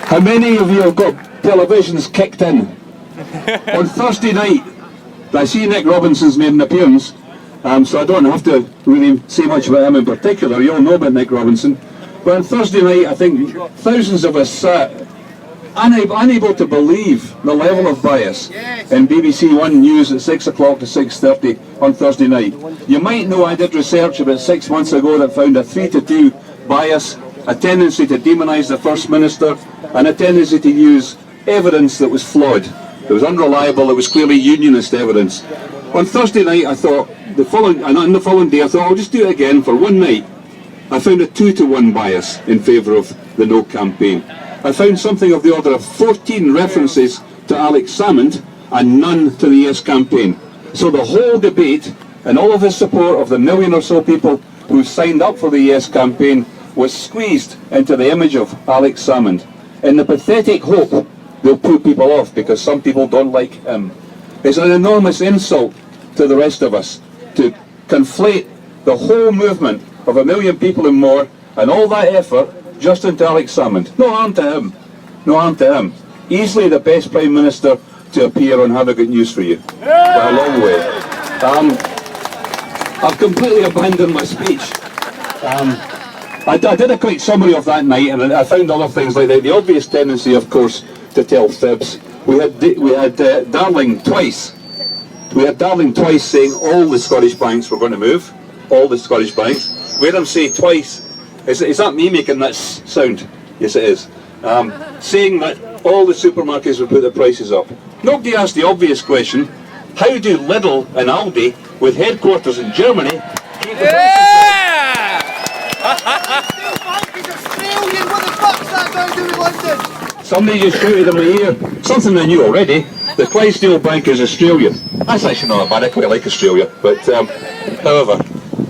How many of you have got televisions kicked in? On Thursday night, I see Nick Robinson's made an appearance, so I don't have to really say much about him in particular. You all know about Nick Robinson. But on Thursday night, I think thousands of us sat unable to believe the level of bias in BBC One News at 6 o'clock to 6:30 on Thursday night. You might know I did research about 6 months ago that found a 3-2 bias, a tendency to demonise the First Minister, and a tendency to use evidence that was flawed. It was unreliable, it was clearly unionist evidence. On Thursday night I thought, on the following day I thought I'll just do it again for one night. I found a 2-1 bias in favour of the No campaign. I found something of the order of 14 references to Alex Salmond and none to the Yes campaign. So the whole debate and all of the support of the million or so people who signed up for the Yes campaign was squeezed into the image of Alex Salmond, in the pathetic hope they'll put people off because some people don't like him. It's an enormous insult to the rest of us to conflate the whole movement of 1 million people and more and all that effort just into Alex Salmond. No harm to him. No harm to him. Easily the best Prime Minister to appear on Have I Got News For You. By a long way. I've completely abandoned my speech. I did a quick summary of that night, and I found other things like that. The obvious tendency, of course, to tell fibs. We had Darling twice. We had Darling twice saying all the Scottish banks were going to move. All the Scottish banks. We had him say twice. Is that me making that sound? Yes, it is. Saying that all the supermarkets would put their prices up. Nobody asked the obvious question: how do Lidl and Aldi, with headquarters in Germany, keep the Somebody just shouted in my ear something I knew already. The Clydesdale Bank is Australian. That's actually not bad. I quite like Australia. But however,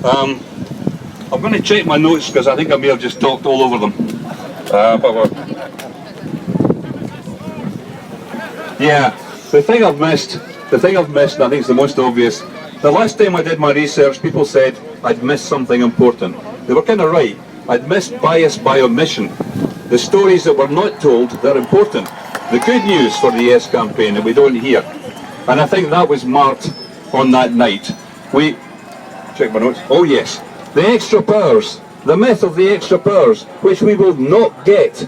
I'm going to check my notes because I think I may have just talked all over them. Yeah, the thing I've missed, and I think it's the most obvious. The last time I did my research, people said I'd missed something important. They were kind of right. I'd missed bias by omission. The stories that were not told, they're important. The good news for the Yes campaign that we don't hear. And I think that was marked on that night. Check my notes. Oh yes. The extra powers. The myth of the extra powers, which we will not get.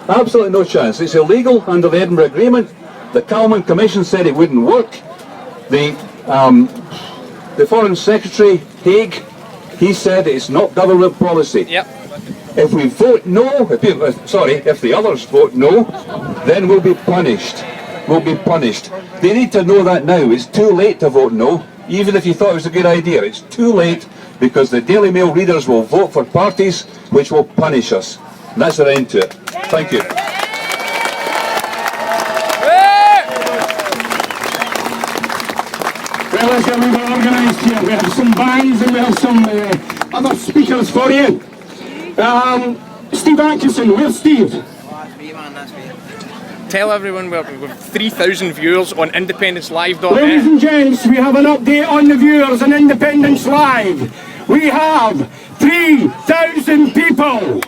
Absolutely no chance. It's illegal under the Edinburgh Agreement. The Calman Commission said it wouldn't work. The Foreign Secretary, Hague, he said it's not government policy. Yep. If we vote no, if the others vote no, then we'll be punished. We'll be punished. They need to know that now. It's too late to vote no. Even if you thought it was a good idea, it's too late because the Daily Mail readers will vote for parties which will punish us. And that's the end to it. Thank you. Well, let's get a little bit organised here. We have some bands and we have some other speakers for you. Steve Atkinson, where's Steve? Tell everyone we've 3,000 viewers on independencelive.net. Ladies and gents, we have an update on the viewers on Independence Live. We have 3,000 people.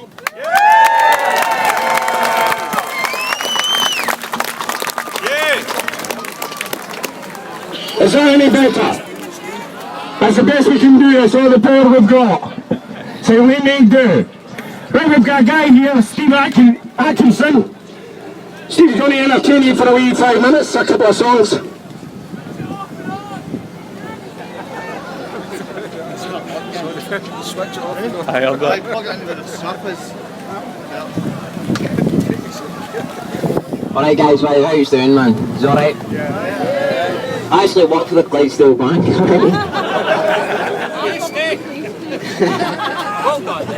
Is that any better? That's the best we can do. That's all the power we've got. So we may do. Right, we've got a guy here, Steve Atkinson. Steve's going to entertain you for a wee 5 minutes, a couple of songs. Switch it off. I'll go. Plug it into the surface. Alright guys, how you doing, man? Is it alright? I actually work for the Clydesdale Bank.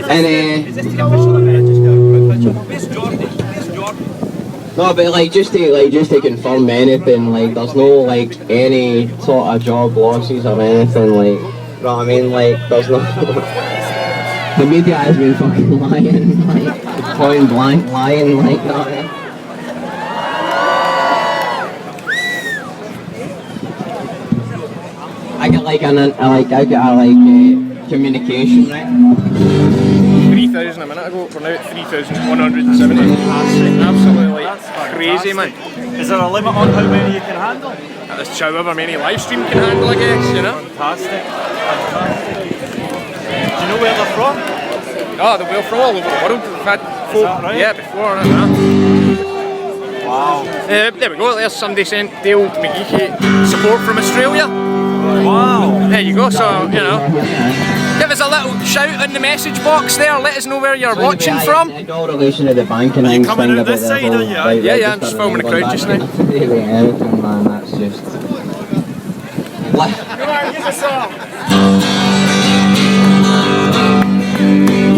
And no, but like just to confirm anything, like there's no like any sort of job losses or anything, like, you know what I mean? Like there's no the media has been fucking lying, like point blank lying, like that. I get like communication, right? 3,000 a minute ago, we're now at 3,170. Absolutely crazy, man. Is there a limit on how many you can handle? That's however many live stream can handle, I guess, you know? Fantastic. Do you know where they're from? Oh, they're from all over the world. We've had folk, right? yeah, before. Wow. There we go, there's somebody sent Dale McGeechy support from Australia. Wow. There you go, so, you know. Give us a little shout in the message box there, let us know where you're watching from. No relation to the bank and Are you coming out this side, are you? Yeah, I'm just filming the crowd just now. Really anything, man, that's just... Come on, use a song.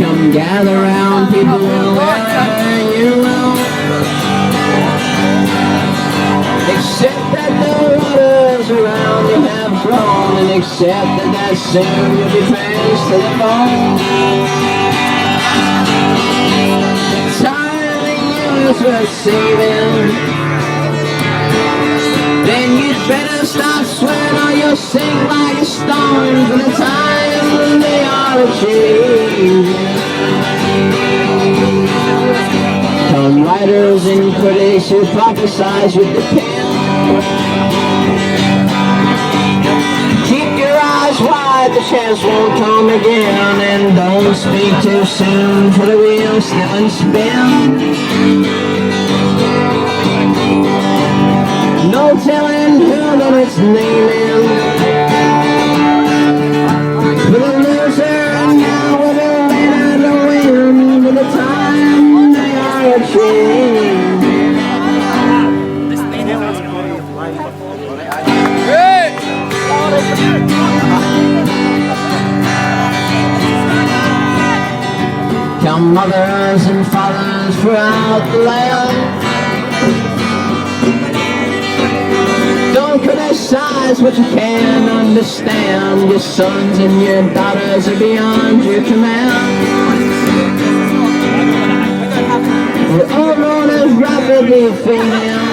Come gather round, people wherever you will. Accept that the waters around you have grown, and accept that soon you'll be face to the bone. Time is worth saving. Then you'd better stop sweating or you'll sink like a stone. For the time when they are achieved. Come writers and critics who prophesize with the pen. Keep your eyes wide, the chance won't come again. And don't speak too soon, for the wheel's still in spin. No telling who that it's naming. For the loser now with a winner to win. For the time they are achieved. Come mothers and fathers throughout the land. Don't criticize what you can't understand. Your sons and your daughters are beyond your command. We're all known as rapidly fading.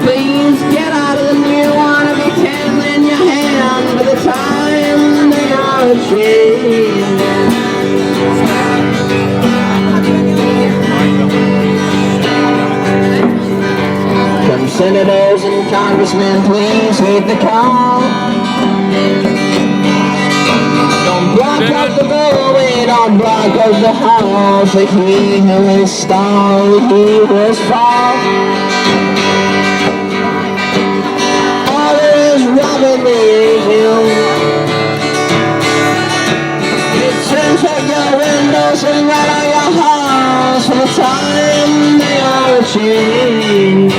Please get out of the new one if you can lend your hand. By the time they are achieved. Come senators and congressmen, please heed the call. Don't block up the doorway, don't block up the halls. Like he who is stalled, he will fall. Order is rapidly resumed. Check your windows and rattle your halls for the time they are achieved.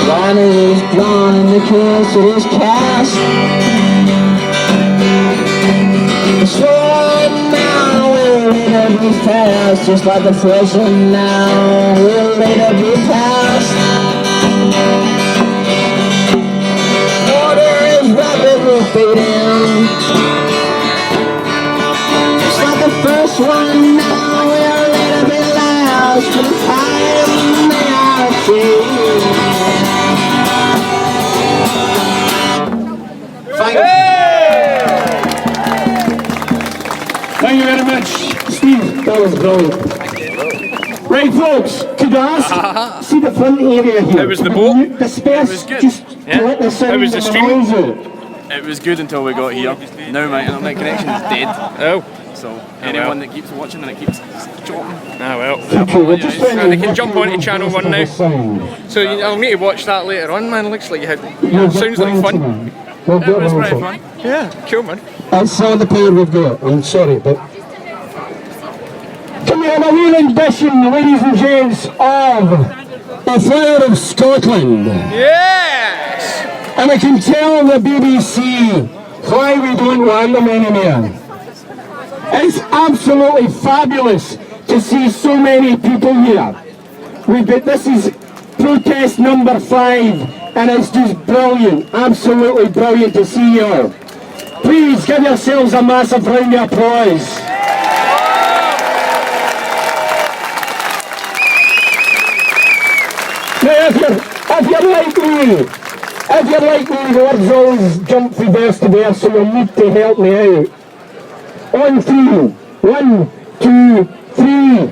Line is drawn and the kiss it is cast. It's right now, we'll later be fast. Just like the present now, we'll later be past. Order is rapidly fading. Just like the first one now, we'll later be last. For the time they are achieved. Thank you. Thank you very much, Steve. That was brilliant. Right, folks, could I ask, see the front area here? How was the boat? Disperse, It was good. just Yeah. to let the sound How was the of stream? noise out. It was good until we got here. Now my internet connection is dead. Oh. So anyone that keeps watching and it keeps chopping. Ah well. So they can jump onto channel 1 now. So I'll need to watch that later on, man. Looks like you had. Sounds like fun. It was pretty fun. Yeah, cool, man. That's all the power we've got. I'm sorry, but can we have a real rendition, ladies and gents, of The Flower of Scotland? Yes! And we can tell the BBC why we don't want them anymore. It's absolutely fabulous to see so many people here. This is protest number 5, and it's just brilliant, absolutely brilliant to see you all. Please give yourselves a massive round of applause. Now, if you're like me, the words always jump from verse to verse, so you'll need to help me out. On 3. 1, 2, 3.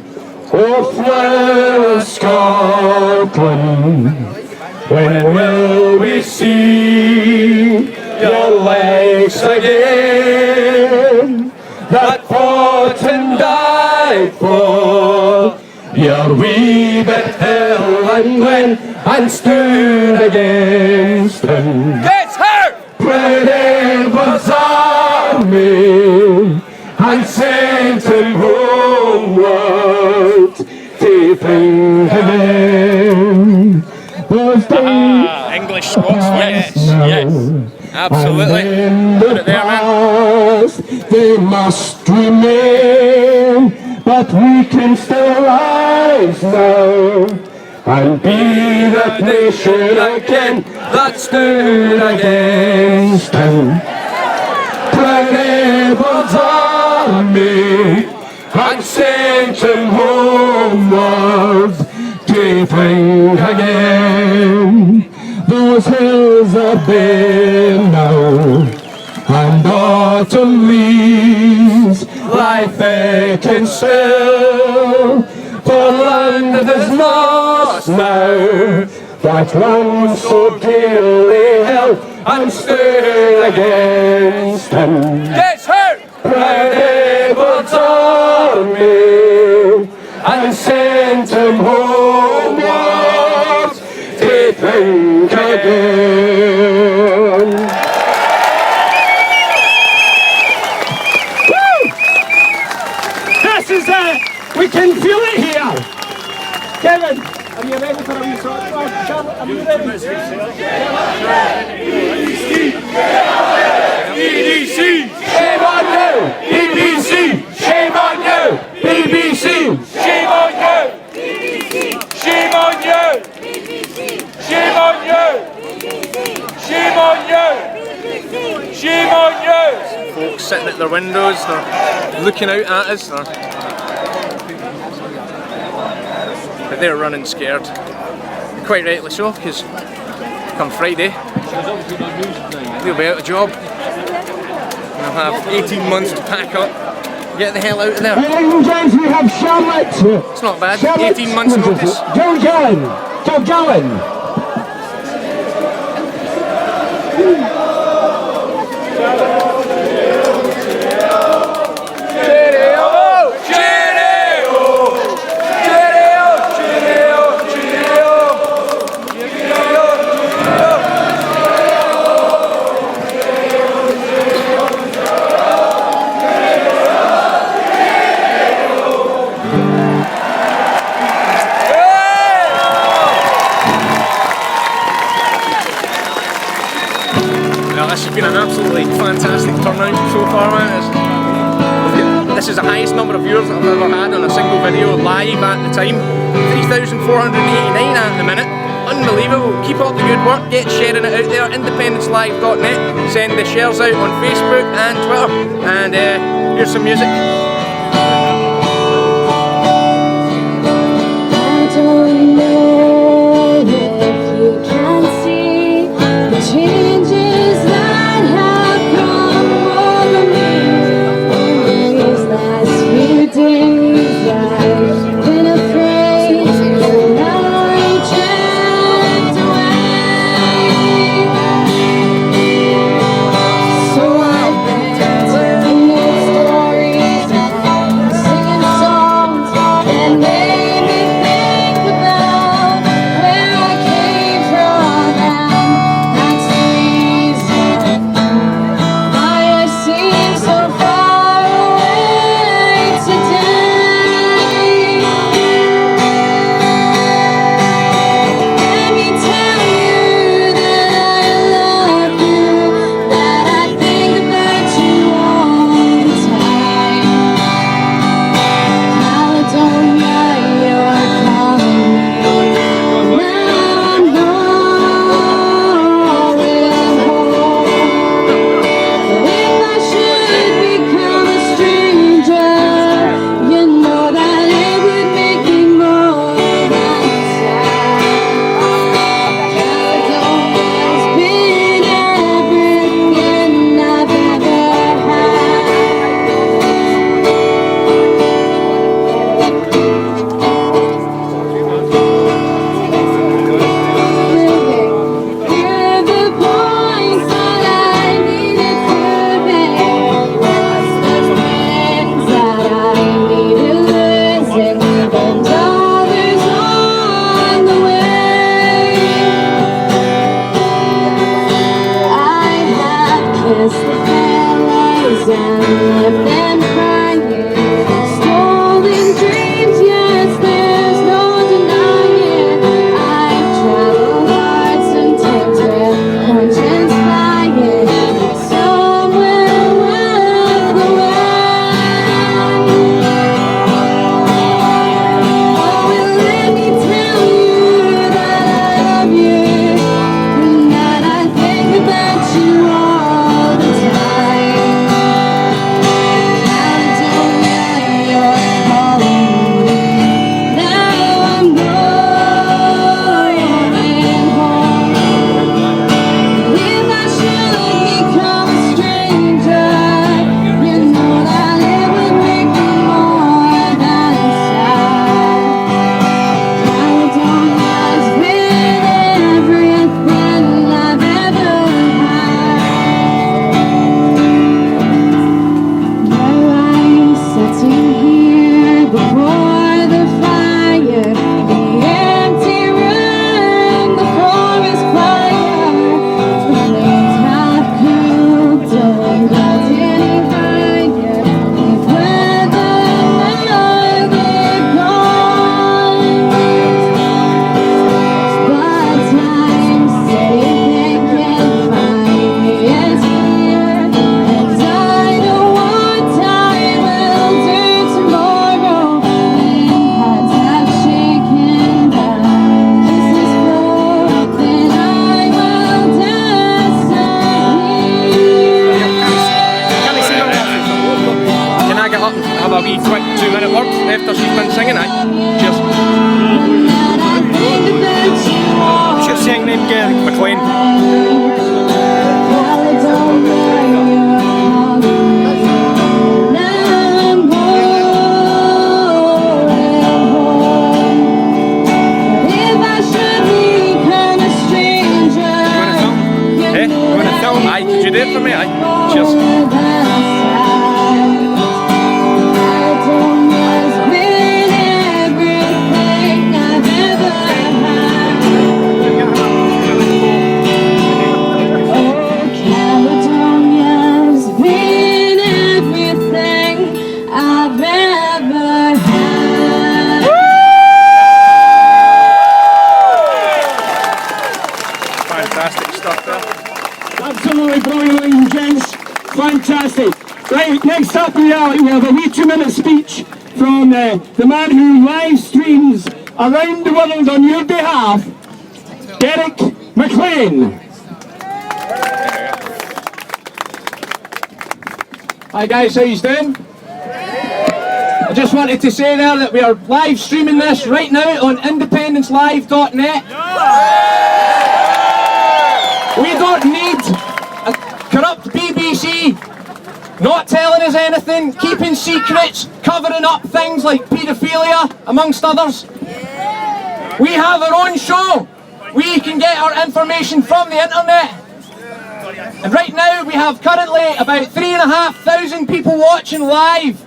Oh, flower of Scotland, when will we see your legs again, that fought and died for your wee bit hill and went and stood against him? That's her! Proud Edward's army and sent him homeward to think again. English Scots, yes, yes, absolutely. Put it there, man. They must remain, but we can still rise now and be that nation again that stood against him. Proud Edward's army and sent him homeward to think again. Those hills are bare now, and autumn leaves lie thick and still, for land is lost now, that once so dearly held and stood against him. That's her! Proud Edward's army and sent him homeward to think again. Woo! This is it! We can feel it here! Kevin, are you ready for a wee song? Charlotte, are you ready? BBC! Shame on you! BBC! Shame on you! BBC! Shame on you! Shame on you! Shame on you! Shame on you! Shame on you! Folks sitting at their windows, they're looking out at us, but they're running scared. Quite rightly so, because come Friday, they'll be out of job. They'll have 18 months to pack up, get the hell out of there. Ladies and gents, we have Charlotte. It's not bad, 18 months notice. Joe Gallen. Joe Gallen. This has been an absolutely fantastic turnout so far, man. This is the highest number of viewers that I've ever had on a single video live at the time. 3,489 at the minute. Unbelievable. Keep up the good work. Get sharing it out there. IndependenceLive.net. Send the shares out on Facebook and Twitter. And here's some music. I don't know if you can see the changes that have come over me in these last few days. I've been afraid and I checked away. and left them crying. Stolen dreams, yes, there's no denying. I've traveled hearts and times with conscience flying. Somewhere with the wind. Oh, and let me tell you that I love you, and that I think about you all the time. I don't know you're calling me. Now I'm going home. If I should become a stranger, you know that it would make me more than sad. Caledonia's been everything I've ever had. Now I'm sitting here before the fire, the empty room, the forest fire. The flames have cooled, don't let any fire. If whether now they're gone. But time say they can't find me as here, and I know what time will do tomorrow. When hearts have shaken down, kisses flow, then I will Can I get up and have a wee quick 2-minute word after she's been singing? Cheers. What's your singing name, Gary? McLean. If I should become a stranger, Eh? You want to film? Aye, could you do it for me? Aye. Cheers. Caledonia's been everything I've ever had. Oh, Caledonia's been everything I've ever had. Fantastic stuff there. Absolutely brilliant, ladies and gents. Fantastic. Right, next up we have a wee 2-minute speech from the man who live streams around the world on your behalf, Derek McLean. Hi guys, how you doing? I just wanted to say there that we are live streaming this right now on independencelive.net. We don't need a corrupt BBC not telling us anything, keeping secrets, covering up things like paedophilia, amongst others. We have our own show. We can get our information from the internet. And right now we have currently about 3,500 people watching live.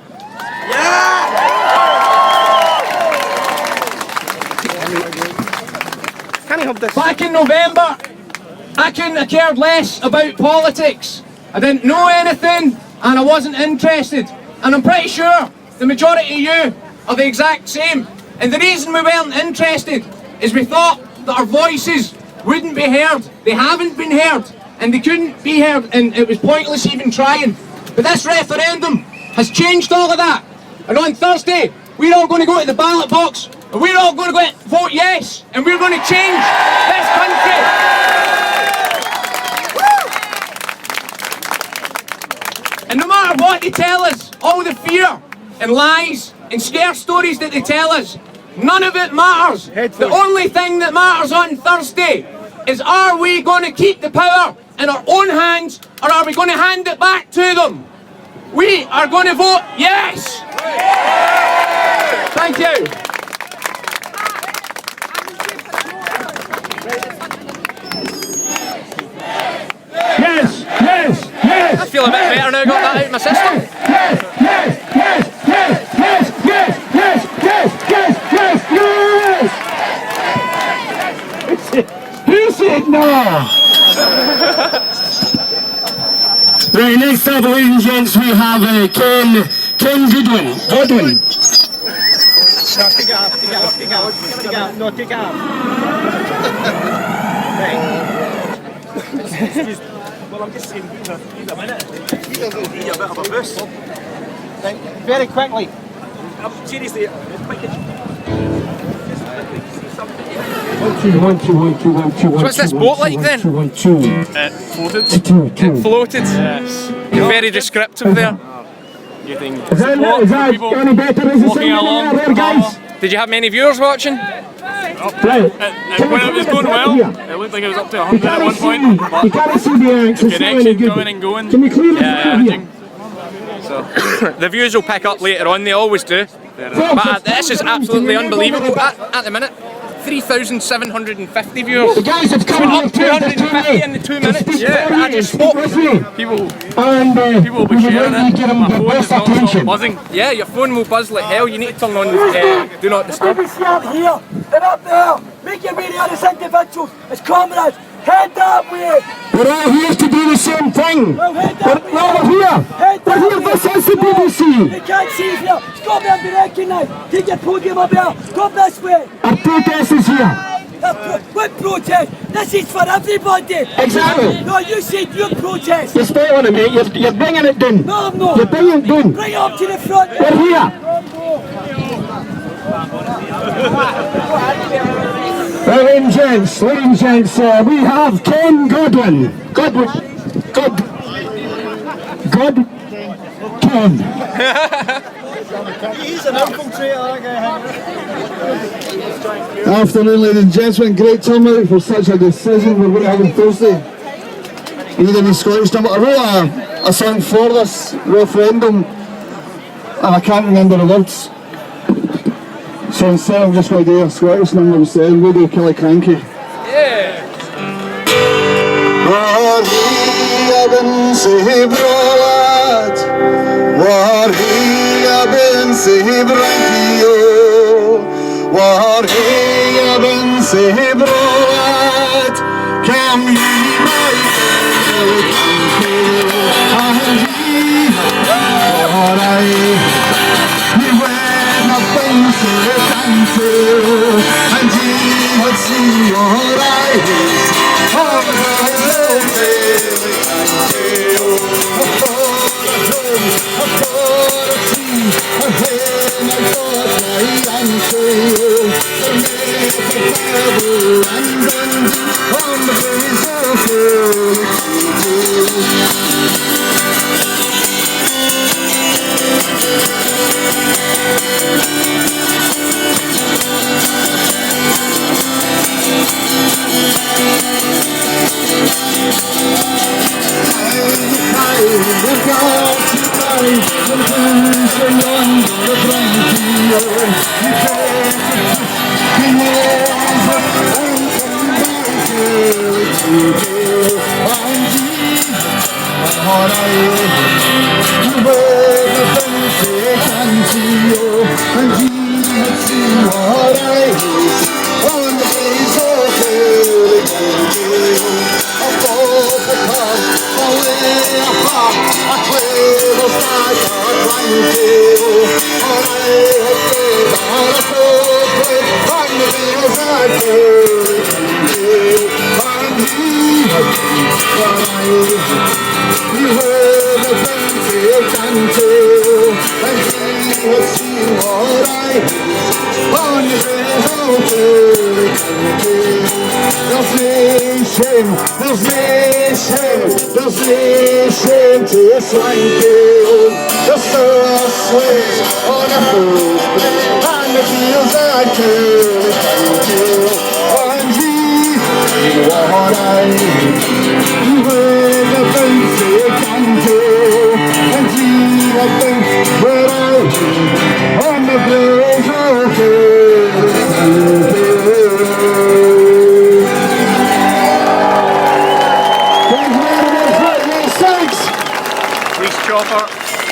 Back in November, I couldn't have cared less about politics. I didn't know anything and I wasn't interested. And I'm pretty sure the majority of you are the exact same. And the reason we weren't interested is we thought that our voices wouldn't be heard. They haven't been heard and they couldn't be heard, and it was pointless even trying. But this referendum has changed all of that. And on Thursday, we're all going to go to the ballot box and we're all going to go and vote yes, and we're going to change this country. And no matter what they tell us, all the fear and lies and scare stories that they tell us, none of it matters. The only thing that matters on Thursday is, are we going to keep the power in our own hands, or are we going to hand it back to them? We are going to vote yes! Thank you. Yes, yes, yes. I feel a bit better now, got that out of my system. Yes, yes, yes, yes, yes, yes, yes, yes, yes, yes, yes. Who said no? Right, next up, ladies and gents, we have Ken Goodwin. Godwin. No, take it off, take it off, take it off, take it off. No, take it off. Well, I'm just saying, he's a minute. He doesn't be a bit of a boost. Right, very quickly. Seriously, So what's this boat like then? It floated. It floated. Yes. You're very descriptive there. Getting Is that any better as a walking along there, guys? Did you have many viewers watching? Right. When it was going well, it looked like it was up to 100 at one point. But You can't see the connection coming and going. Can we clear the yeah, floor here? everything. So The views will pick up later on, they always do. But this is absolutely unbelievable. At the minute, 3,750 viewers. The guys have come We're up 250 in the 2 minutes. Yeah, I just spoke. people People will be sharing it. My phone is non-stop buzzing. Yeah, your phone will buzz like hell. You need to turn on Do Not Disturb. BBC aren't here, they're up there. Make your way to this individuals as comrades. Head that way. We're all here to do the same thing. Well, head that way. We're here. Head that way. This is the BBC. They can't see us here. Scotland be recognised. Take your podium up here. Come this way. Our protest is here. What protest? This is for everybody. Exactly. No, you said your protest. You're spot on it, mate. You're bringing it down. No, I'm not. You're bringing it down. Bring it up to the front. We're here. Ladies and gents, we have Ken Godwin. Ken. He's an infiltrator, that guy. Afternoon, ladies and gentlemen. Great turnout for such a decision we're going to have on Thursday. We need any Scottish number. I wrote a song for this referendum and I can't remember the words. So instead I'm just going to do a Scottish number instead. We'll do Killiecrankie. Yeah.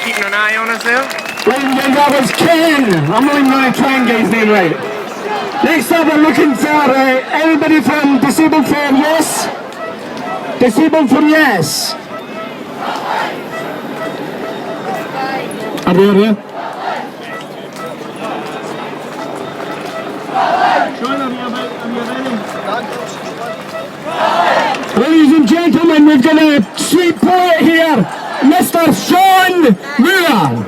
Keeping an eye on us there. That was Ken. I'm not even going to try and get his name right. Next up, we're looking for anybody from Disabled for Yes. Disabled for Yes. there, yeah? Ladies and gentlemen, we've got a sweet poet here, Mr. Sean Moore.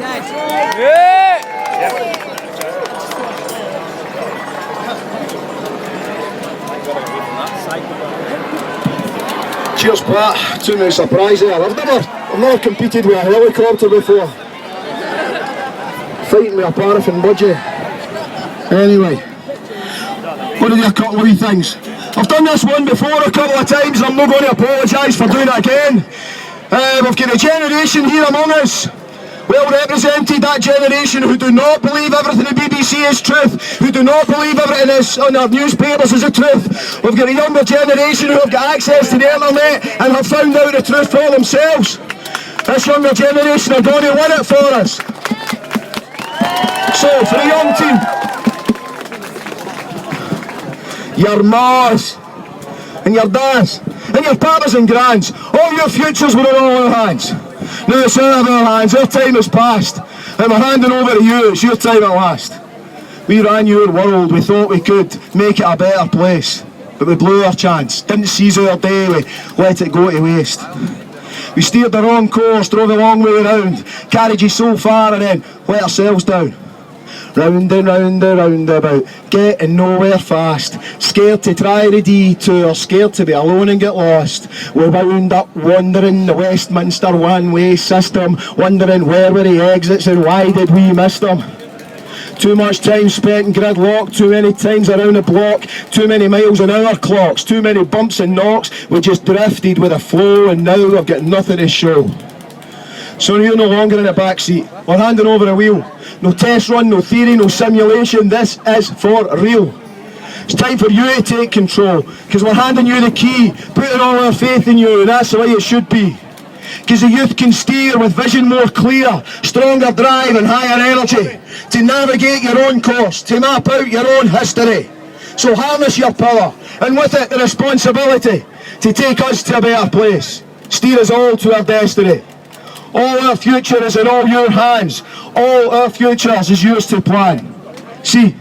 Cheers, Pat. Too many surprises there. I've never competed with a helicopter before. Fighting with a paraffin budgie. Anyway, want to do a couple of wee things. I've done this one before a couple of times and I'm not going to apologise for doing it again. We've got a generation here among us, well represented, that generation who do not believe everything the BBC is truth, who do not believe everything is on their newspapers is the truth. We've got a younger generation who have got access to the internet and have found out the truth for themselves. This younger generation are going to win it for us. So, for the young team, your mas and your dads and your papas and grands, all your futures were in all our hands. Now it's out of our hands, our time has passed, and we're handing over to you, it's your time at last. We ran your world, we thought we could make it a better place, but we blew our chance, didn't seize our day, we let it go to waste. We steered the wrong course, drove a long way around, carried you so far and then let ourselves down. Round and round and roundabout, getting nowhere fast. Scared to try the detour, scared to be alone and get lost. We wound up wandering the Westminster one-way system, wondering where were the exits and why did we miss them. Too much time spent in gridlock, too many times around the block, too many miles on our clocks, too many bumps and knocks. We just drifted with the flow and now we've got nothing to show. So you're no longer in the back seat, we're handing over the wheel. No test run, no theory, no simulation, this is for real. It's time for you to take control, because we're handing you the key, putting all our faith in you, and that's the way it should be. Because the youth can steer with vision more clear, stronger drive and higher energy, to navigate your own course, to map out your own history. So harness your power, and with it the responsibility, to take us to a better place, steer us all to our destiny. All our future is in all your hands. All our futures is yours to plan. See,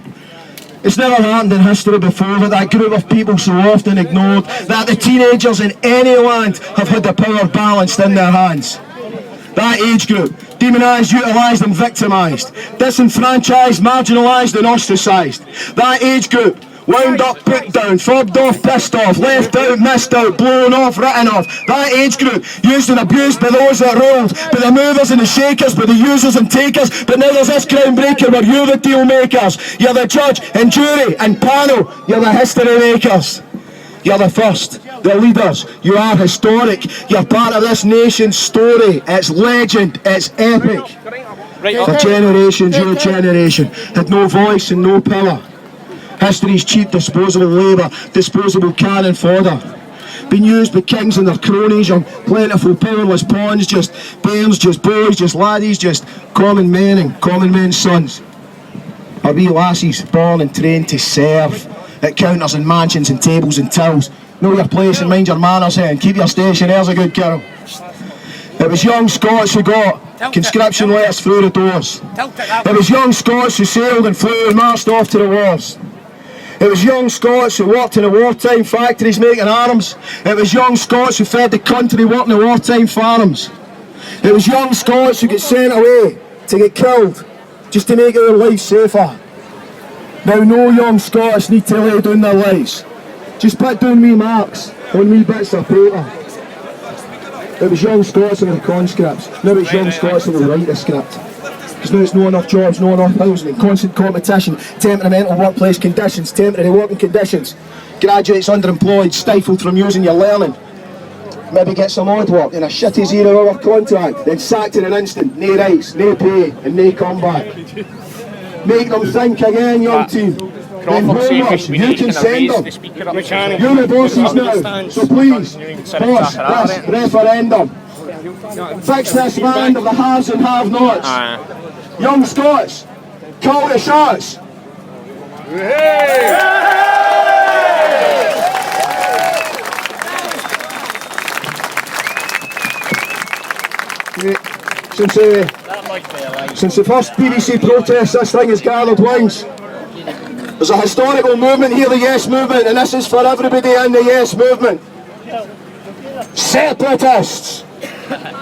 it's never happened in history before that that group of people so often ignored, that the teenagers in any land have had the power balanced in their hands. That age group, demonised, utilised and victimised, disenfranchised, marginalised and ostracised. That age group, wound up, put down, fobbed off, pissed off, left out, missed out, blown off, written off. That age group, used and abused by those that ruled, by the movers and the shakers, by the users and takers. But now there's this groundbreaker where you're the deal makers. You're the judge and jury and panel. You're the history makers. You're the first, the leaders. You are historic. You're part of this nation's story. It's legend. It's epic. For generations, your generation had no voice and no power. History's cheap, disposable labour, disposable cannon fodder. Been used by kings and their cronies, young plentiful powerless pawns, just bairns, just boys, just laddies, just common men and common men's sons. Our wee lassies born and trained to serve at counters and mansions and tables and tills. Know your place and mind your manners and keep your station, there's a good girl. It was young Scots who got conscription letters through the doors. It was young Scots who sailed and flew and marched off to the wars. It was young Scots who worked in the wartime factories making arms. It was young Scots who fed the country working the wartime farms. It was young Scots who get sent away to get killed just to make their lives safer. Now no young Scots need to lay down their lives. Just put down wee marks on wee bits of paper. It was young Scots in the conscripts. Now it's young Scots who will write the script. Because now it's no enough jobs, no enough housing, and constant competition, temperamental workplace conditions, temporary working conditions, graduates underemployed, stifled from using your learning. Maybe get some odd work in a shitty 0 hour contract, then sacked in an instant, no rights, no pay, and no comeback. Make them think again, young team. Then homework, you can send them. You're the bosses now, so please, boss this referendum. Fix this land of the haves and have-nots. Young Scots, call the shots. Since the first BBC protest, this thing has gathered wings. There's a historical movement here, the Yes Movement, and this is for everybody in the Yes Movement. Separatists!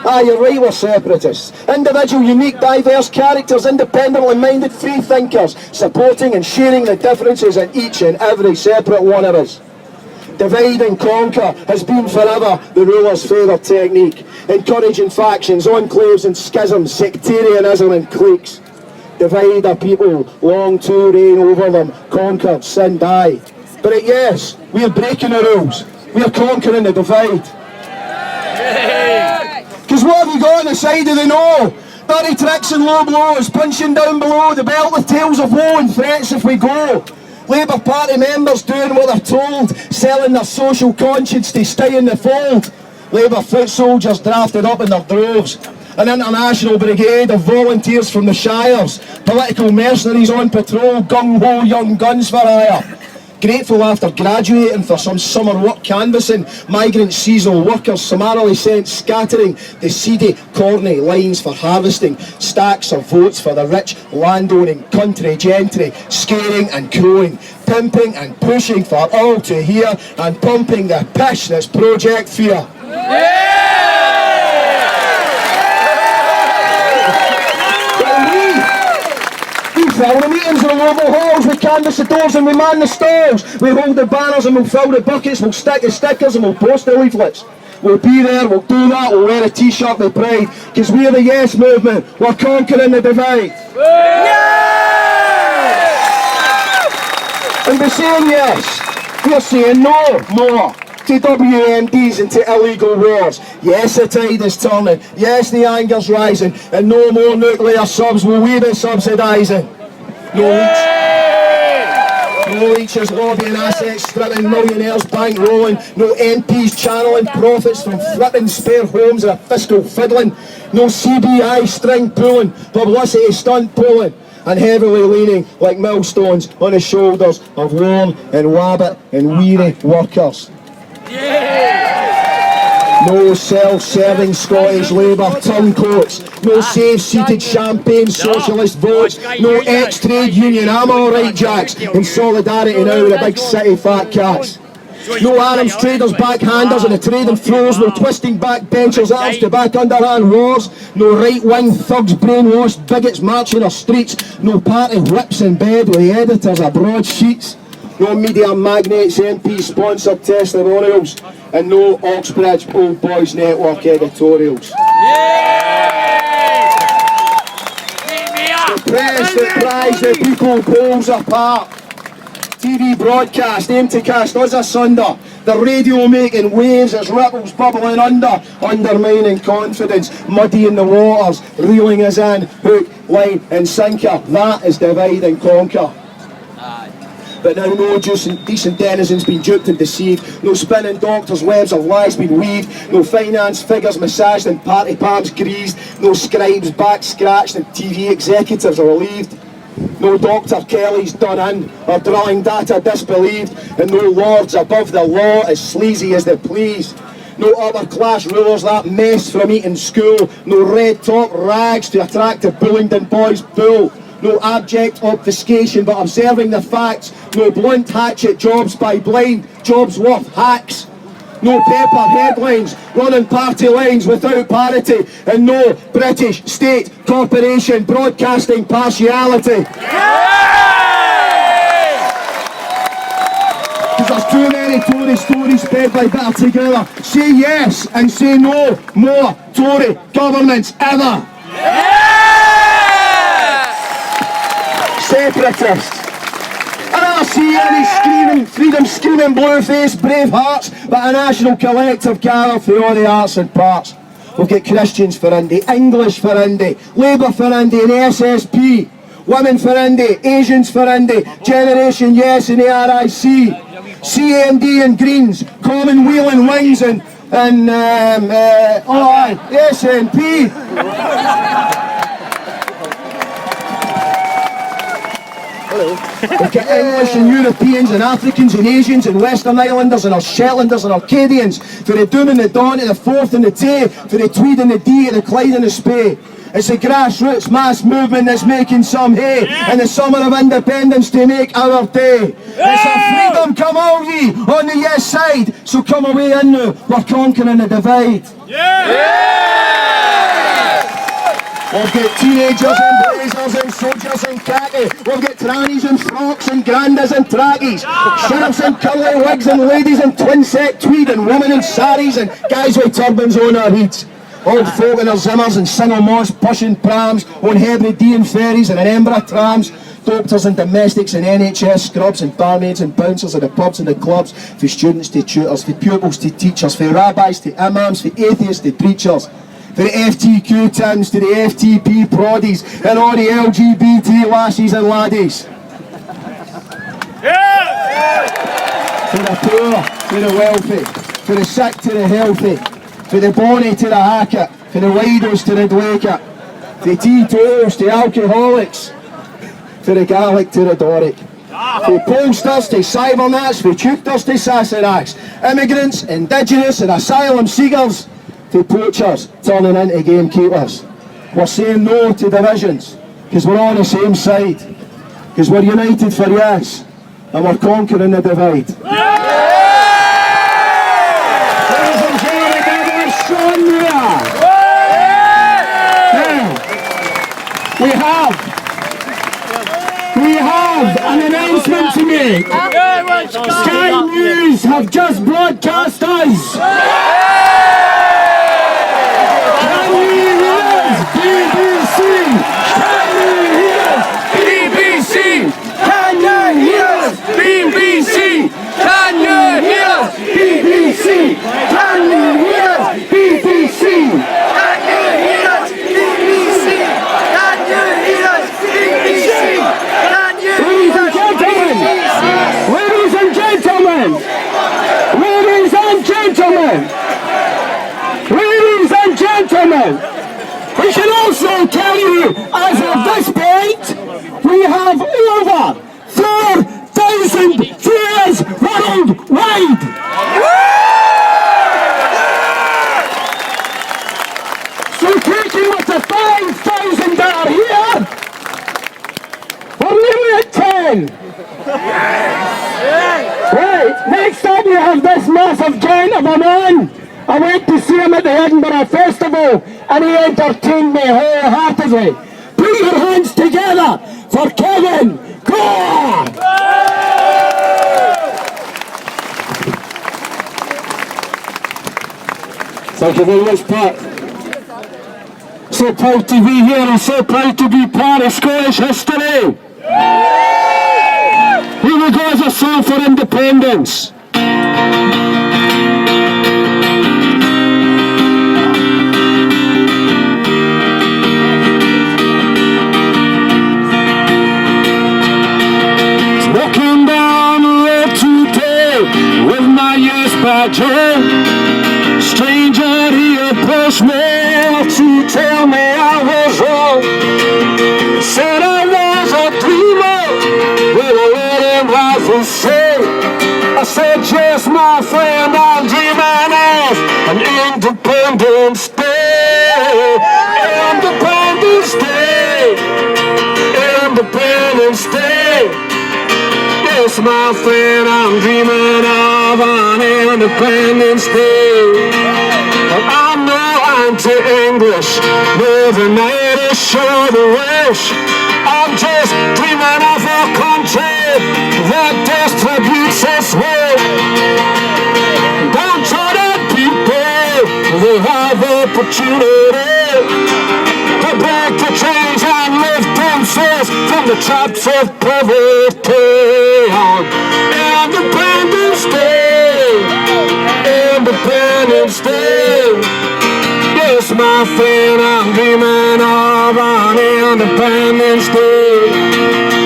Ah, you're right, we're separatists. Individual, unique, diverse characters, independently minded free thinkers, supporting and sharing the differences in each and every separate one of us. Divide and conquer has been forever the ruler's favourite technique, encouraging factions, enclaves and schisms, sectarianism and cliques. Divide a people, long to reign over them, conquered, sin, die. But at Yes, we are breaking the rules. We are conquering the divide. Because what have you got on the side of the no? Dirty tricks and low blows, punching down below, the belt with tales of woe and threats if we go. Labour Party members doing what they're told, selling their social conscience to stay in the fold. Labour foot soldiers drafted up in their droves. An international brigade of volunteers from the shires. Political mercenaries on patrol, gung-ho young guns for hire. Grateful after graduating for some summer work canvassing, migrant seasonal workers summarily sent scattering the seedy, corny lines for harvesting, stacks of votes for the rich, landowning country gentry, scaring and crowing, pimping and pushing for all to hear, and pumping the pish that's Project Fear. We fill the meetings in the local halls, we canvass the doors and we man the stalls. We hold the banners and we'll fill the buckets, we'll stick the stickers and we'll post the leaflets. We'll be there, we'll do that, we'll wear a t-shirt with pride, because we're the Yes Movement, we're conquering the divide. And we're saying yes, we're saying no more to WMDs and to illegal wars. Yes, the tide is turning, yes, the anger's rising, and no more nuclear subs will we be subsidising. No leeches lobbying assets, stripping millionaires bankrolling, no MPs channeling profits from flipping spare homes and a fiscal fiddling, no CBI string pulling, publicity stunt pulling, and heavily leaning like millstones on the shoulders of worn and wabbit and weary workers. No self-serving Scottish Labour turncoats, no safe-seated champagne socialist votes, no ex-trade union I'm alright jacks in solidarity now with the big city fat cats. No Adams traders backhanders and the trading floors, no twisting backbenchers arms to back underhand wars, no right-wing thugs brainwashed bigots marching our streets, no party whips in bed with the editors of broadsheets. No media magnates, MP sponsored testimonials, and no Oxbridge Old Boys Network editorials. The press that pries the people pulls apart. TV broadcast aim to cast us asunder. The radio making waves as ripples bubbling under, undermining confidence, muddying the waters, reeling us in, hook, line and sinker. That is divide and conquer. But now no decent denizens been duped and deceived, no spinning doctors' webs of lies been weaved, no finance figures massaged and party palms greased, no scribes back scratched and TV executives relieved, no Dr. Kelly's done in or drawing data disbelieved, and no lords above the law as sleazy as they please. No upper class rulers that mess from eating school, no red top rags to attract the Bullingdon boys bull. No abject obfuscation but observing the facts, no blunt hatchet jobs by blind, jobs worth hacks. No paper headlines, running party lines without parity, and no British state corporation broadcasting partiality. Because there's too many Tory stories spread by Better Together. Say yes and say no more Tory governments ever. Separatists. I don't see any screaming, freedom-screaming, blue-faced brave hearts, but a national collective gather for all the arts and parts. We'll get Christians for Indy, English for Indy, Labour for Indy and SSP, women for Indy, Asians for Indy, Generation Yes and the RIC, CMD and Greens, Common Wheel and Wings and SNP. We've got English and Europeans and Africans and Asians and Western Islanders and our Shetlanders and Arcadians, for the Doon and the Don to the Forth and the Tay, for the Tweed and the Dee to the Clyde and the Spey. It's the grassroots mass movement that's making some hay in the summer of independence to make our day. It's a freedom come all ye on the yes side, so come away in now, we're conquering the divide. We've got teenagers in blazers and soldiers in khaki. We've got trannies in frocks and grandas and trackies. Sheriffs in curly wigs and ladies in twin set tweed and women in saris and guys with turbans on their heads. Old folk in their zimmers and single moss pushing prams on Hebridean ferries and in Edinburgh trams. Doctors and domestics and NHS scrubs and barmaids and bouncers at the pubs and the clubs. For students to tutors, for pupils to teachers, for rabbis to imams, for atheists to preachers. For the FTQ Tims to the FTP proddies and all the LGBT lassies and laddies. For the poor to the wealthy, for the sick to the healthy, for the bonny to the hacket, for the widows to the dwaker, for the teetotalers to alcoholics, for the Gaelic to the Doric, for pollsters to cybernats, for tutors to Sassenachs, immigrants, indigenous and asylum seekers, to poachers turning into gamekeepers. We're saying no to divisions, because we're on the same side, because we're united for yes, and we're conquering the divide. Ladies and gentlemen, give us Sean Muir. Now, we have an announcement to make. Sky News have just broadcast us. BBC! Can you hear us? BBC! Can you hear us? BBC! Can you hear us? BBC! Can you hear us? BBC! Can you hear us? BBC! Can you hear us? BBC! Can you hear us? Ladies and gentlemen! Ladies and gentlemen! Ladies and gentlemen! We should also tell you, as of this point, we have over 4,000 viewers worldwide. So taking with the 5,000 that are here, we're nearly at 10. Right, next up we have this massive giant of a man. I went to see him at the Edinburgh Festival and he entertained me wholeheartedly. Put your hands together for Kevin Gore! Thank you very much, Pat. So proud to be here and so proud to be part of Scottish history. Here we go as a song for independence. Walking down the road today with my yes badge. Stranger, he approached me to tell me I was wrong. Said I was a dreamer with a little life to say. I said, yes, my friend, I'm dreaming of an Independence Day. Independence Day. Independence Day. Yes, my friend, I'm dreaming of an Independence Day. But I'm no anti-English, never made a show the wish. I'm just dreaming of a country that distributes its wealth. Downtrodden people, they have opportunity to break the chains and lift themselves from the traps of poverty. On Independence Day, Independence Day. Yes, my friend, I'm dreaming of an Independence Day.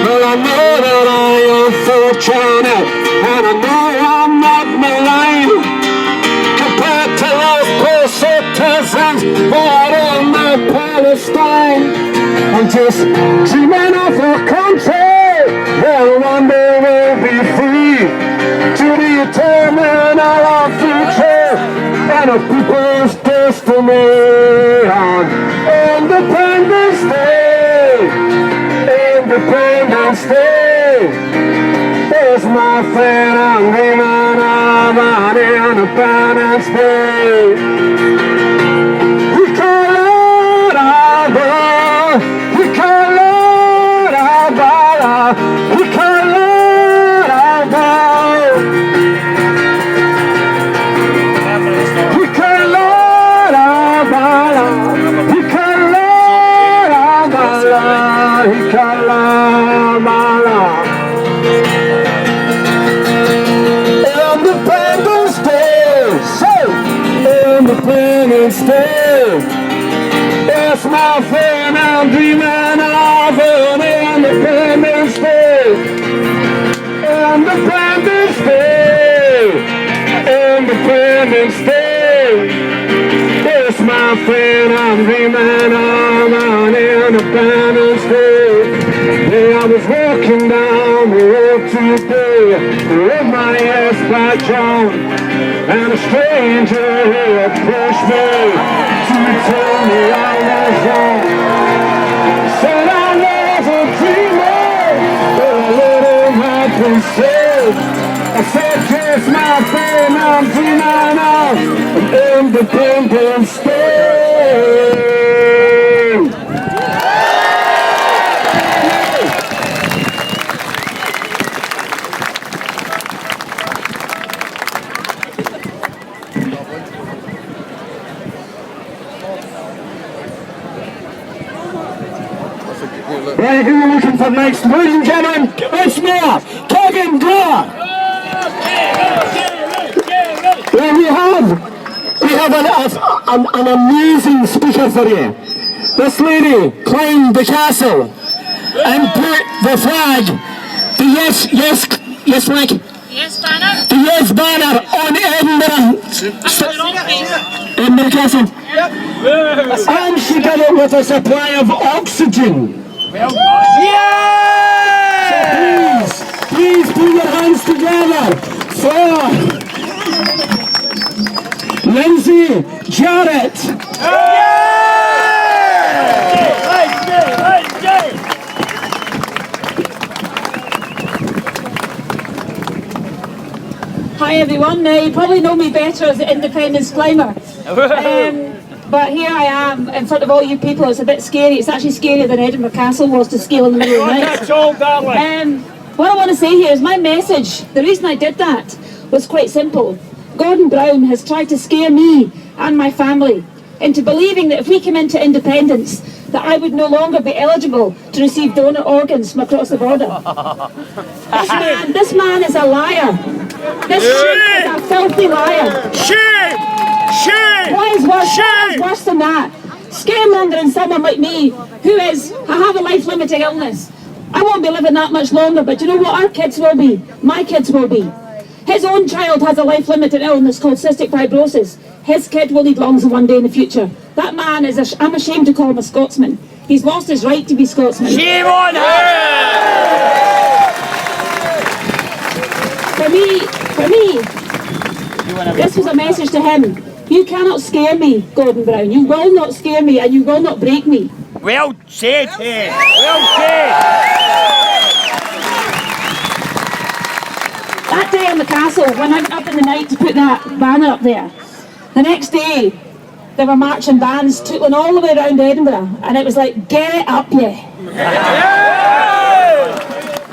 Well, I know that I am fortunate, and I know I'm not maligned compared to those poor citizens born in Palestine. I'm just dreaming of a country that one day will be free to determine our future and a people's destiny. On Independence Day, Independence Day. There's my friend, I'm dreaming of an Independence Day. We call it our love, we call it our love, we call it our love. We call it our love, we call it our love, we call it our love. Independence Day, say Independence Day. Yes, my friend, I'm dreaming of an Independence Day. Independence Day, Independence Day. Yes, my friend, I'm dreaming of an Independence Day. Yeah, I was walking down the road today with my ass back on, and a stranger who approached me to tell me I was wrong. Said I was a dreamer, but a little had been said. I said, yes, my friend, I'm dreaming of an Independence Day. Right, who are we looking for next? Ladies and gentlemen, once more, Kevin Gore. Well, we have an amazing speaker for you. This lady climbed the castle and put the flag, the yes flag, the yes banner on Edinburgh Castle. And she did it with a supply of oxygen. So please put your hands together for Lindsay Jarrett. Hi everyone, you probably know me better as the Independence Climber. But here I am in front of all you people. It's a bit scary. It's actually scarier than Edinburgh Castle was to scale in the middle of the night. What I want to say here is my message. The reason I did that was quite simple. Gordon Brown has tried to scare me and my family into believing that if we came into independence, that I would no longer be eligible to receive donor organs from across the border. This man is a liar. This is a filthy liar. Shame! Shame! What is worse than that? Scaremongering someone like me who I have a life-limiting illness. I won't be living that much longer, but you know what? Our kids will be. My kids will be. His own child has a life-limiting illness called cystic fibrosis. His kid will need lungs one day in the future. That man is I'm ashamed to call him a Scotsman. He's lost his right to be Scotsman. Shame on her! For me, this was a message to him. You cannot scare me, Gordon Brown. You will not scare me and you will not break me. Well said, hey. Well said. That day in the castle, when I went up in the night to put that banner up there, the next day there were marching bands tootling all the way around Edinburgh, and it was like, get up, yeah.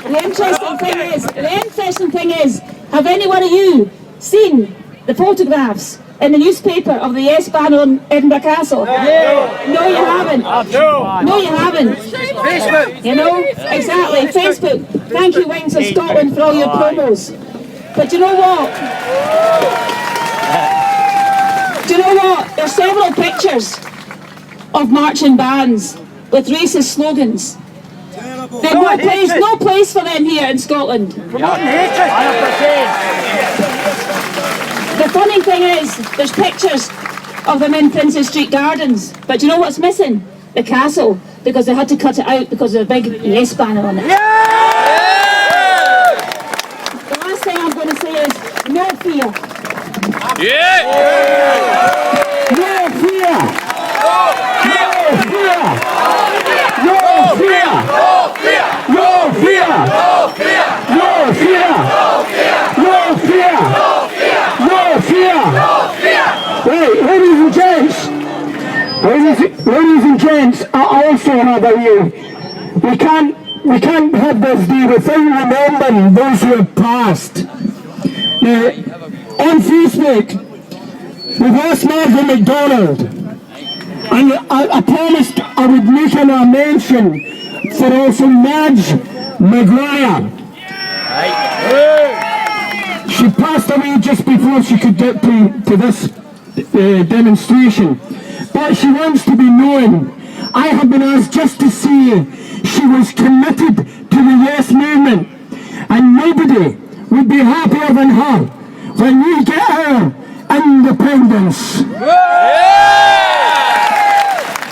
The interesting thing is, have any one of you seen the photographs in the newspaper of the yes banner on Edinburgh Castle? No, you haven't. No, you haven't. Facebook. You know, exactly, Facebook. Thank you, Wings of Scotland, for all your promos. But you know what? There's several pictures of marching bands with racist slogans. There's no place for them here in Scotland. The funny thing is, there's pictures of them in Princes Street Gardens, but you know what's missing? The castle, because they had to cut it out because of a big yes banner on it. The last thing I'm going to say is, no fear. No fear. No fear. Ladies and gents, I also have a view. We can't have this day without remembering those who have passed. Now, on Facebook, we've lost Margaret MacDonald, and I promised I would make a mention for also Madge Maguire. She passed away just before she could get to this demonstration, but she wants to be known. I have been asked just to say she was committed to the Yes Movement, and nobody would be happier than her when we get our independence.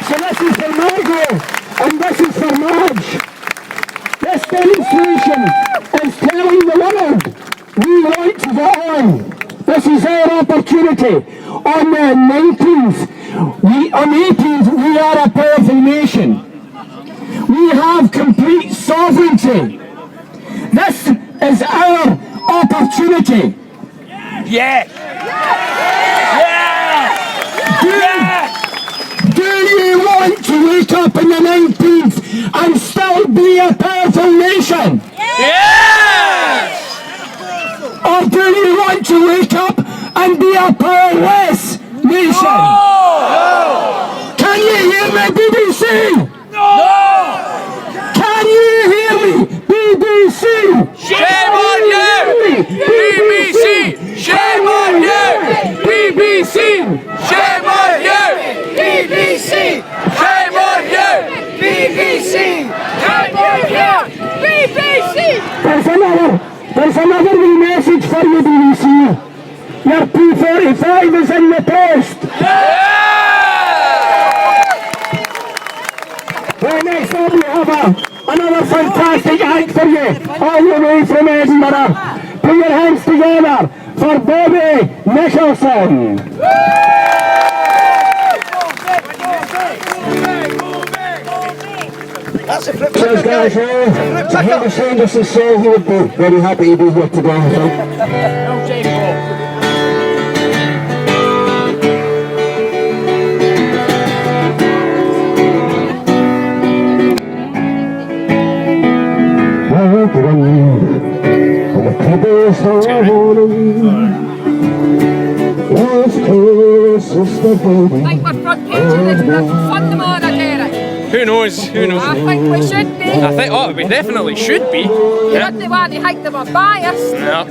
So this is for Margaret, and this is for Madge. This demonstration is telling the world we want to get on. This is our opportunity. On the 19th, on the 18th, we are a powerful nation. We have complete sovereignty. This is our opportunity. Yes! Do you want to wake up on the 19th and still be a powerful nation? Yes! Or do you want to wake up and be a powerless nation? No! Can you hear me, BBC? No! Can you hear me, BBC? Shame on you! BBC! Shame on you! BBC! Shame on you! BBC! Shame on you! BBC! Can you hear? BBC! There's another wee message for you, BBC. Your P45 is in the post. Well, next up we have another fantastic act for you, all the way from Edinburgh. Put your hands together for Bobby Nicholson. Cheers guys, to hear the sound of his soul, he would be very happy to be here today, I think. Like my front page of this book, fund them on, Derek. Who knows? Who knows? I think we should be. I think, we definitely should be. You don't want to hate them or biased. Yeah.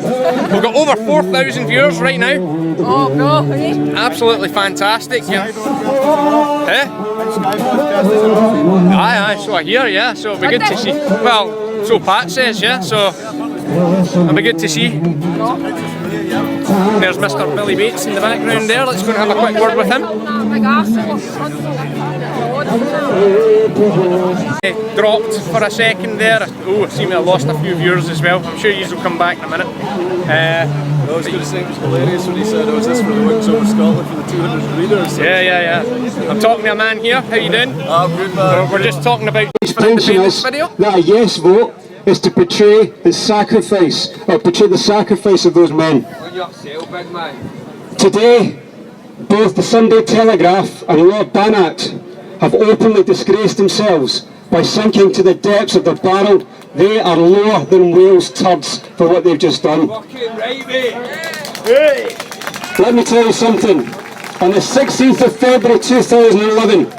We've got over 4,000 viewers right now. Oh, no, eh? Absolutely fantastic. Yeah. Eh? Aye, so I hear, yeah. So it'll be good to see. Well, so Pat says, yeah. So it'll be good to see. There's Mr. Billy Bates in the background there. Let's go and have a quick word with him. Dropped for a second there. Oh, I seem to have lost a few viewers as well. I'm sure you will come back in a minute. I was going to say it was hilarious when he said, "Oh, is this for the Wings Over Scotland for the 200 readers?" Yeah. I'm talking to a man here. How you doing? I'm good, man. We're just talking about Independence video. That a yes vote is to portray the sacrifice, or portray the sacrifice of those men. Today, both the Sunday Telegraph and Lord Banat have openly disgraced themselves by sinking to the depths of the barrel. They are lower than Wales turds for what they've just done. Let me tell you something. On the 16th of February 2011,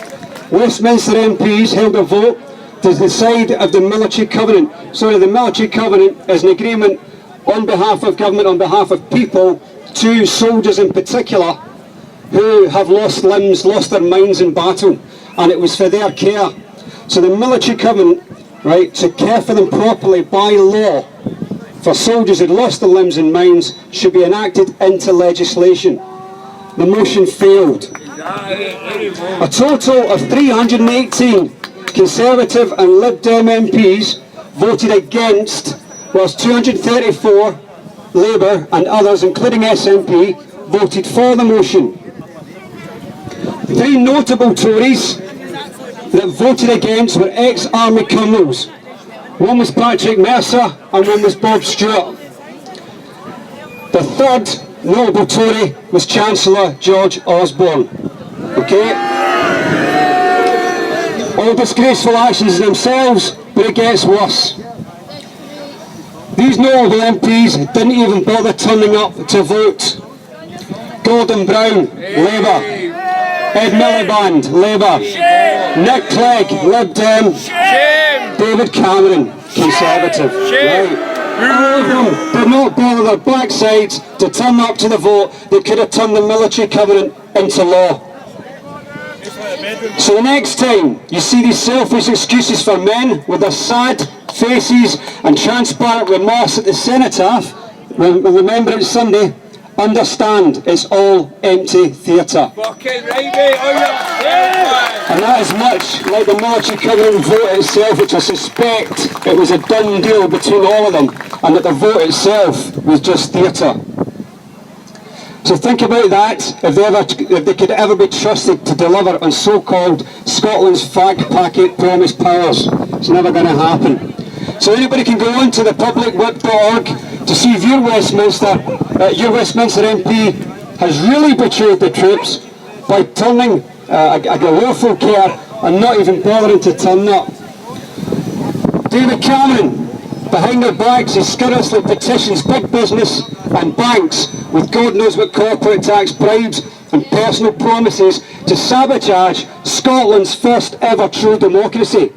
Westminster MPs held a vote to decide of the military covenant. Sorry, the military covenant is an agreement on behalf of government, on behalf of people, to soldiers in particular who have lost limbs, lost their minds in battle, and it was for their care. So the military covenant, right, to care for them properly by law, for soldiers who'd lost their limbs and minds, should be enacted into legislation. The motion failed. A total of 318 Conservative and Lib Dem MPs voted against, whilst 234 Labour and others, including SNP, voted for the motion. Three notable Tories that voted against were ex-army colonels. One was Patrick Mercer and one was Bob Stewart. The third notable Tory was Chancellor George Osborne. Okay? all disgraceful actions themselves, but it gets worse. These notable MPs didn't even bother turning up to vote. Gordon Brown, Labour. Ed Miliband, Labour. Nick Clegg, Lib Dem. David Cameron, Conservative. Right. All of them did not bother their backsides to turn up to the vote that could have turned the military covenant into law. So the next time you see these selfish excuses for men with their sad faces and transparent remorse at the cenotaph, Remembrance Sunday, understand it's all empty theatre. And that is much like the military covenant vote itself, which I suspect it was a done deal between all of them, and that the vote itself was just theatre. So think about that, if they could ever be trusted to deliver on so-called Scotland's fag packet promise powers. It's never going to happen. So anybody can go on to thepublicwhip.org to see if your Westminster MP has really betrayed the troops by turning a willful care and not even bothering to turn up. David Cameron, behind their backs, he scurrilously petitions big business and banks with God knows what corporate tax bribes and personal promises to sabotage Scotland's first ever true democracy.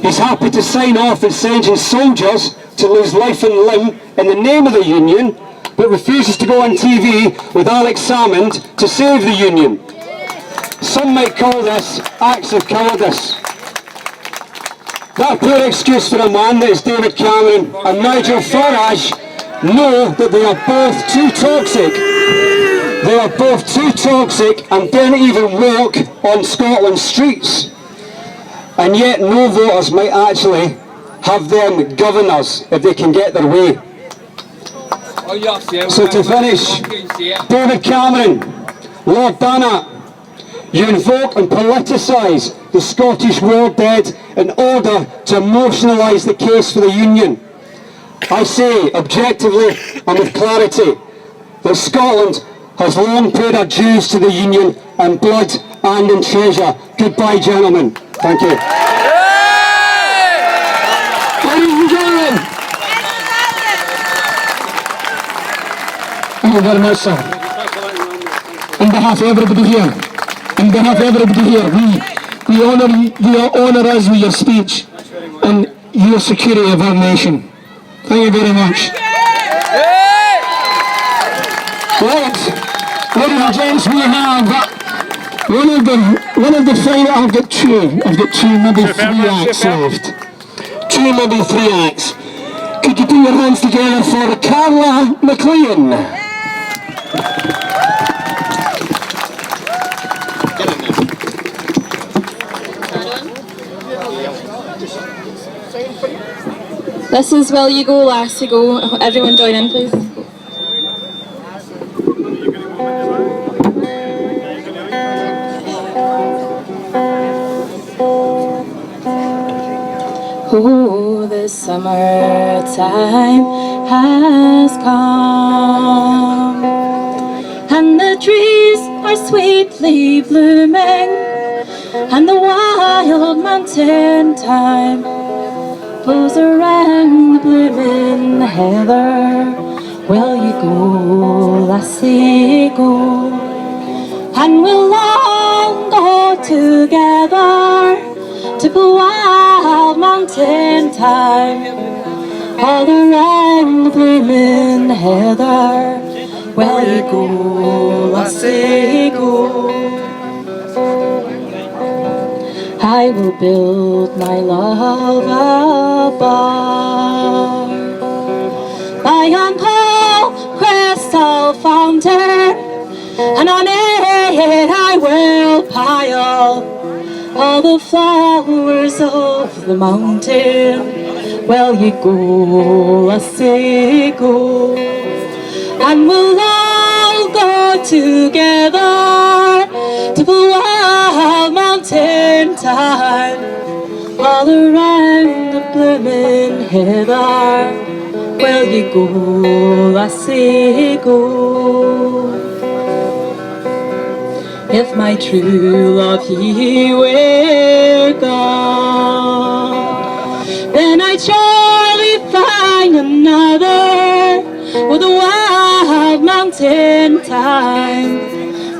He's happy to sign off and send his soldiers to lose life and limb in the name of the Union, but refuses to go on TV with Alex Salmond to save the Union. Some might call this acts of cowardice. That poor excuse for a man that is David Cameron and Nigel Farage know that they are both too toxic. They are both too toxic and don't even walk on Scotland's streets. And yet no voters might actually have them governors if they can get their way. So to finish, David Cameron, Lord Bannock, you invoke and politicise the Scottish war dead in order to emotionalise the case for the Union. I say objectively and with clarity that Scotland has long paid our dues to the Union in blood and in treasure. Goodbye, gentlemen. Thank you. Ladies and gentlemen, thank you very much, sir. On behalf of everybody here, we honour us with your speech and your security of our nation. Thank you very much. Right, ladies and gents, we have one of the final. I've got two, maybe three acts left. Maybe three acts. Could you put your hands together for Carla McLean? This is Will You Go, Last You Go. Everyone join in, please. Oh, the summertime has come, and the trees are sweetly blooming, and the wild mountain thyme blows around the blooming heather. Will you go, lassie, go? And we'll all go together to the wild mountain thyme, all around the blooming heather. Will you go, lassie, go? I will build my love a bar by yon tall crystal fountain, and on it I will pile all the flowers of the mountain. Will you go, lassie, go? And we'll all go together to the wild mountain thyme, all around the blooming heather. Will you go, lassie, go? if my true love he were gone. Then I'd surely find another with a wild mountain thyme,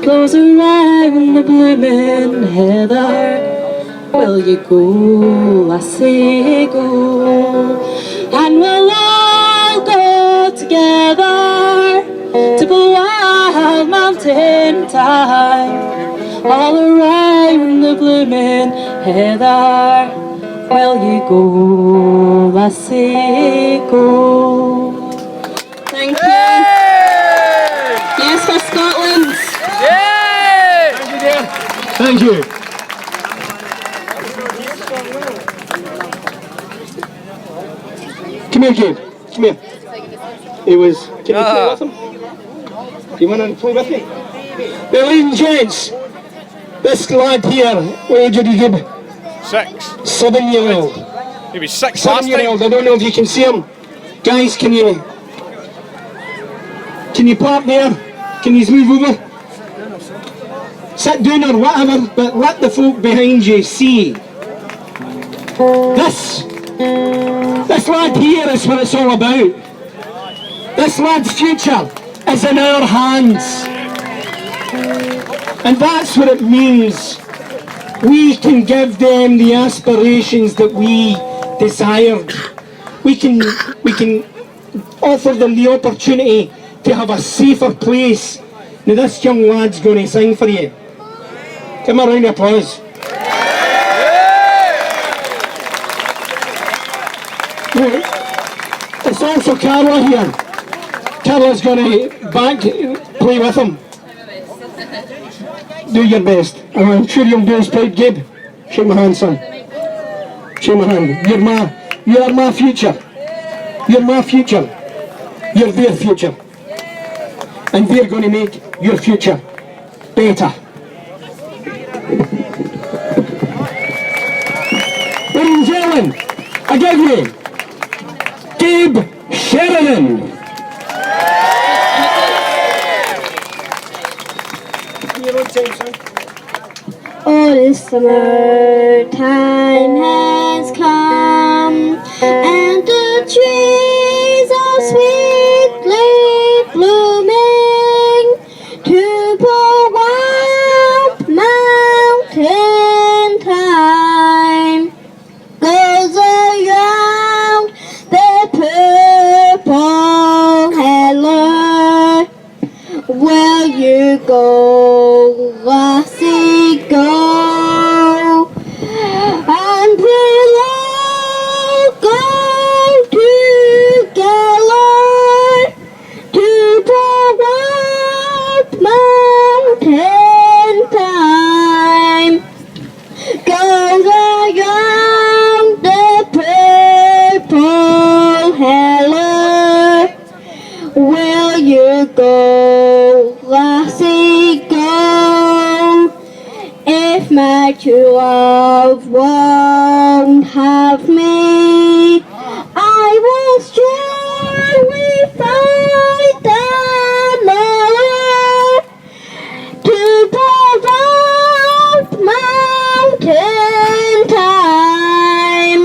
close around the blooming heather. Will you go, lassie, go? And we'll all go together to the wild mountain thyme, all around the blooming heather. Will you go, lassie, go? Thank you. Yes, for Scotland. Thank you. Come here, Gabe. Come here. Can you play with him? Do you want to play with me? Well, ladies and gents, this lad here, what age did you give? 6. 7-year-old. He was 6 last 7-year-old, time. I don't know if you can see him. Guys, can you park there? Can you move over? Sit down or whatever, but let the folk behind you see. This lad here is what it's all about. This lad's future is in our hands. And that's what it means. We can give them the aspirations that we desired. We can offer them the opportunity to have a safer place. Now this young lad's going to sing for you. Give him a round of applause. It's also Carla here. Carla's going to play with him. Do your best. I'm sure you'll do as proud, Gabe. Shake my hand, son. Shake my hand. You're my future. You're my future. You're their future. And they're going to make your future better. Ladies and gentlemen, I give you Gabe Sheridan. Oh, the summer time has come, and the trees are sweetly blooming to pour wild mountain thyme goes around the purple heather. Will you go, lassie, go? And we'll all go together to the wild mountain thyme goes around the purple heather. Will you go, lassie, go? If my true love won't have me, I will surely find another to the mountain time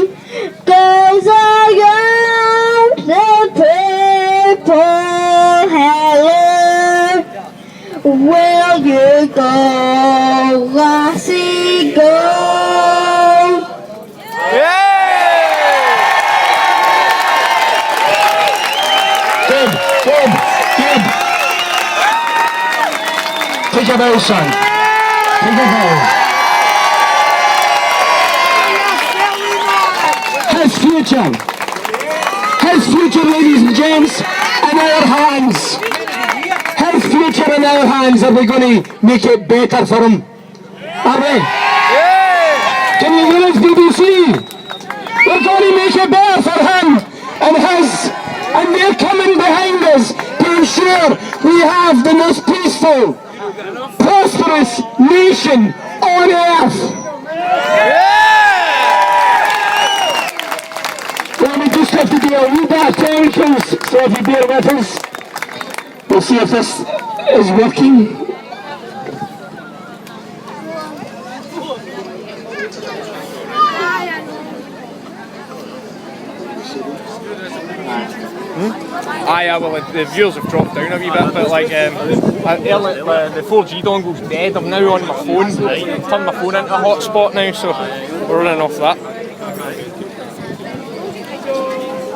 goes around the purple heather. Will you go, lassie, go? Gabe. Take a bow, son. Take a bow. His future, ladies and gents, in our hands. His future in our hands. Are we going to make it better for him? Are we? Can you hear us, BBC? We're going to make it better for him and they're coming behind us to ensure we have the most peaceful, prosperous nation on earth. Well, we just have to do a wee bit of technicals, so if you bear with us, we'll see if this is working. Aye, well, the viewers have dropped down a wee bit, but like, the 4G dongle's dead. I'm now on my phone. I've turned my phone into a hotspot now, so we're running off that.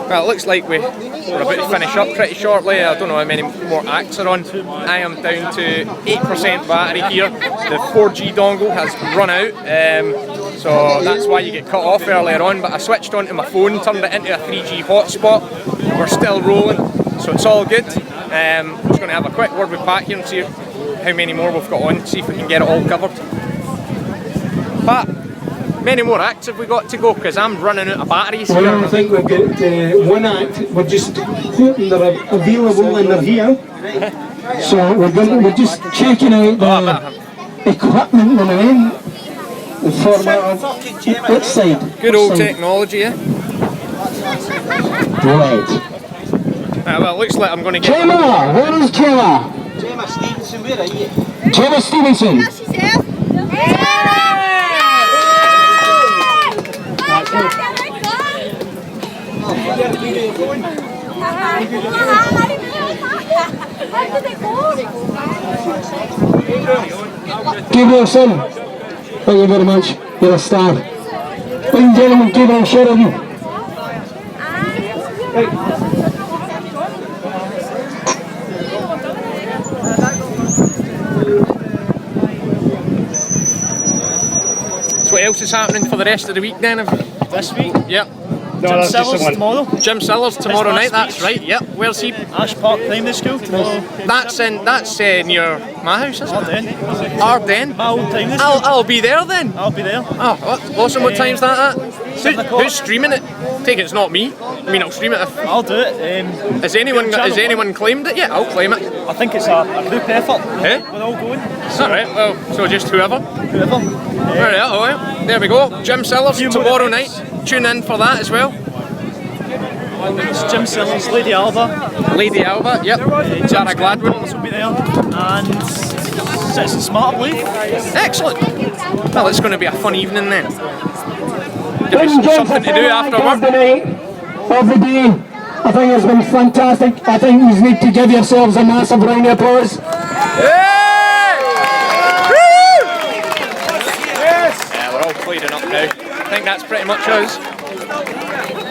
Well, it looks like we're about to finish up pretty shortly. I don't know how many more acts are on. I am down to 8% battery here. The 4G dongle has run out, so that's why you get cut off earlier on. But I switched onto my phone, turned it into a 3G hotspot. We're still rolling, so it's all good. I'm just going to have a quick word with Pat here and see how many more we've got on, see if we can get it all covered. Pat, many more acts have we got to go, because I'm running out of batteries here. Well, I think we've got one act. We're just hoping they're available and they're here. So we're just checking out the equipment and everything. The format of which side? Good old technology, eh? Right. Well, it looks like I'm going to get... Gemma! Where is Gemma? Gemma Stevenson, where are you? Gemma Stevenson! Gabriel Son, thank you very much. You're a star. Ladies and gentlemen, Gabriel Sheridan. So what else is happening for the rest of the week then? This week? Yep. Jim Sellers tomorrow. Jim Sellers tomorrow night, that's right, yep. Where's he? Ash Park Primary School tomorrow. That's near my house, isn't it? Arden? My old primary school. I'll be there then. I'll be there. Oh, awesome. What time's that at? Who's streaming it? Take it it's not me. I mean, I'll stream it if... I'll do it. Has anyone claimed it yet? I'll claim it. I think it's a group effort. Eh? We're all going. Alright, well, so just whoever? Whoever. Alright, there we go. Jim Sellers tomorrow night. Tune in for that as well. It's Jim Sellers, Lady Alba. Lady Alba, yep. Jara Gladwin will be there. And Citizen Smart, I believe. Excellent. Well, it's going to be a fun evening then. Give us something to do after work. Of the day. I think it's been fantastic. I think you need to give yourselves a massive round of applause. Yeah, we're all clearing up now. I think that's pretty much us.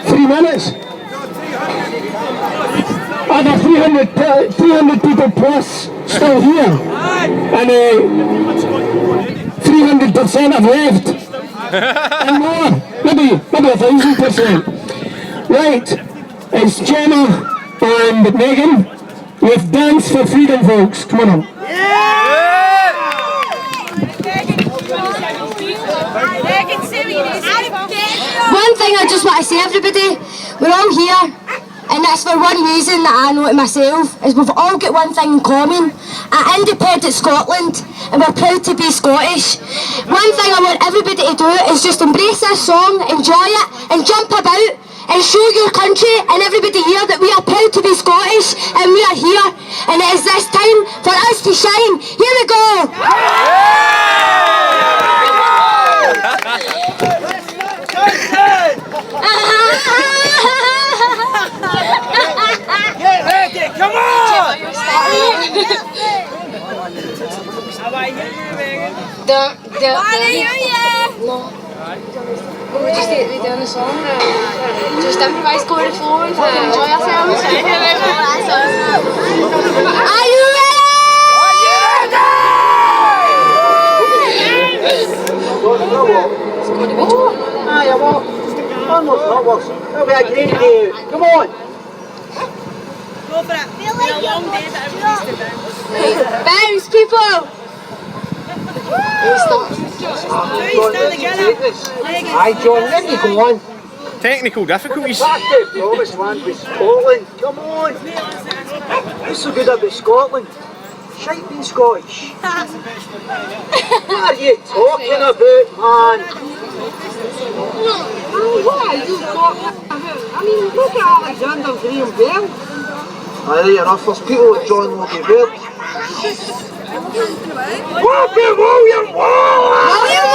3 minutes. Other 300 people plus still here. And 300% have left. And more. Maybe 1,000%. Right. It's Gemma and Megan with Dance for Freedom, folks. Come on in. One thing I just want to say, everybody, we're all here, and that's for one reason that I know to myself, is we've all got one thing in common, at Independent Scotland, and we're proud to be Scottish. One thing I want everybody to do is just embrace this song, enjoy it, and jump about, and show your country and everybody here that we are proud to be Scottish, and we are here, and it is this time for us to shine. Here we go! Get ready, come on! We'll just be doing the song and just improvise, go to the floor and enjoy ourselves. Are you ready? It'll be a great day. Come on. Go for it. Feel like a long day that everybody's doing. Bounce, people. Aye, John, let me go on. Technical difficulties. Back to the promised land with Scotland. Come on. What's so good about Scotland? Shite being Scottish. What are you talking about, man? What are you talking about? I mean, look at Alexander Graham Bell. Aye, right enough, there's people like John Logie Baird. William Wallace! William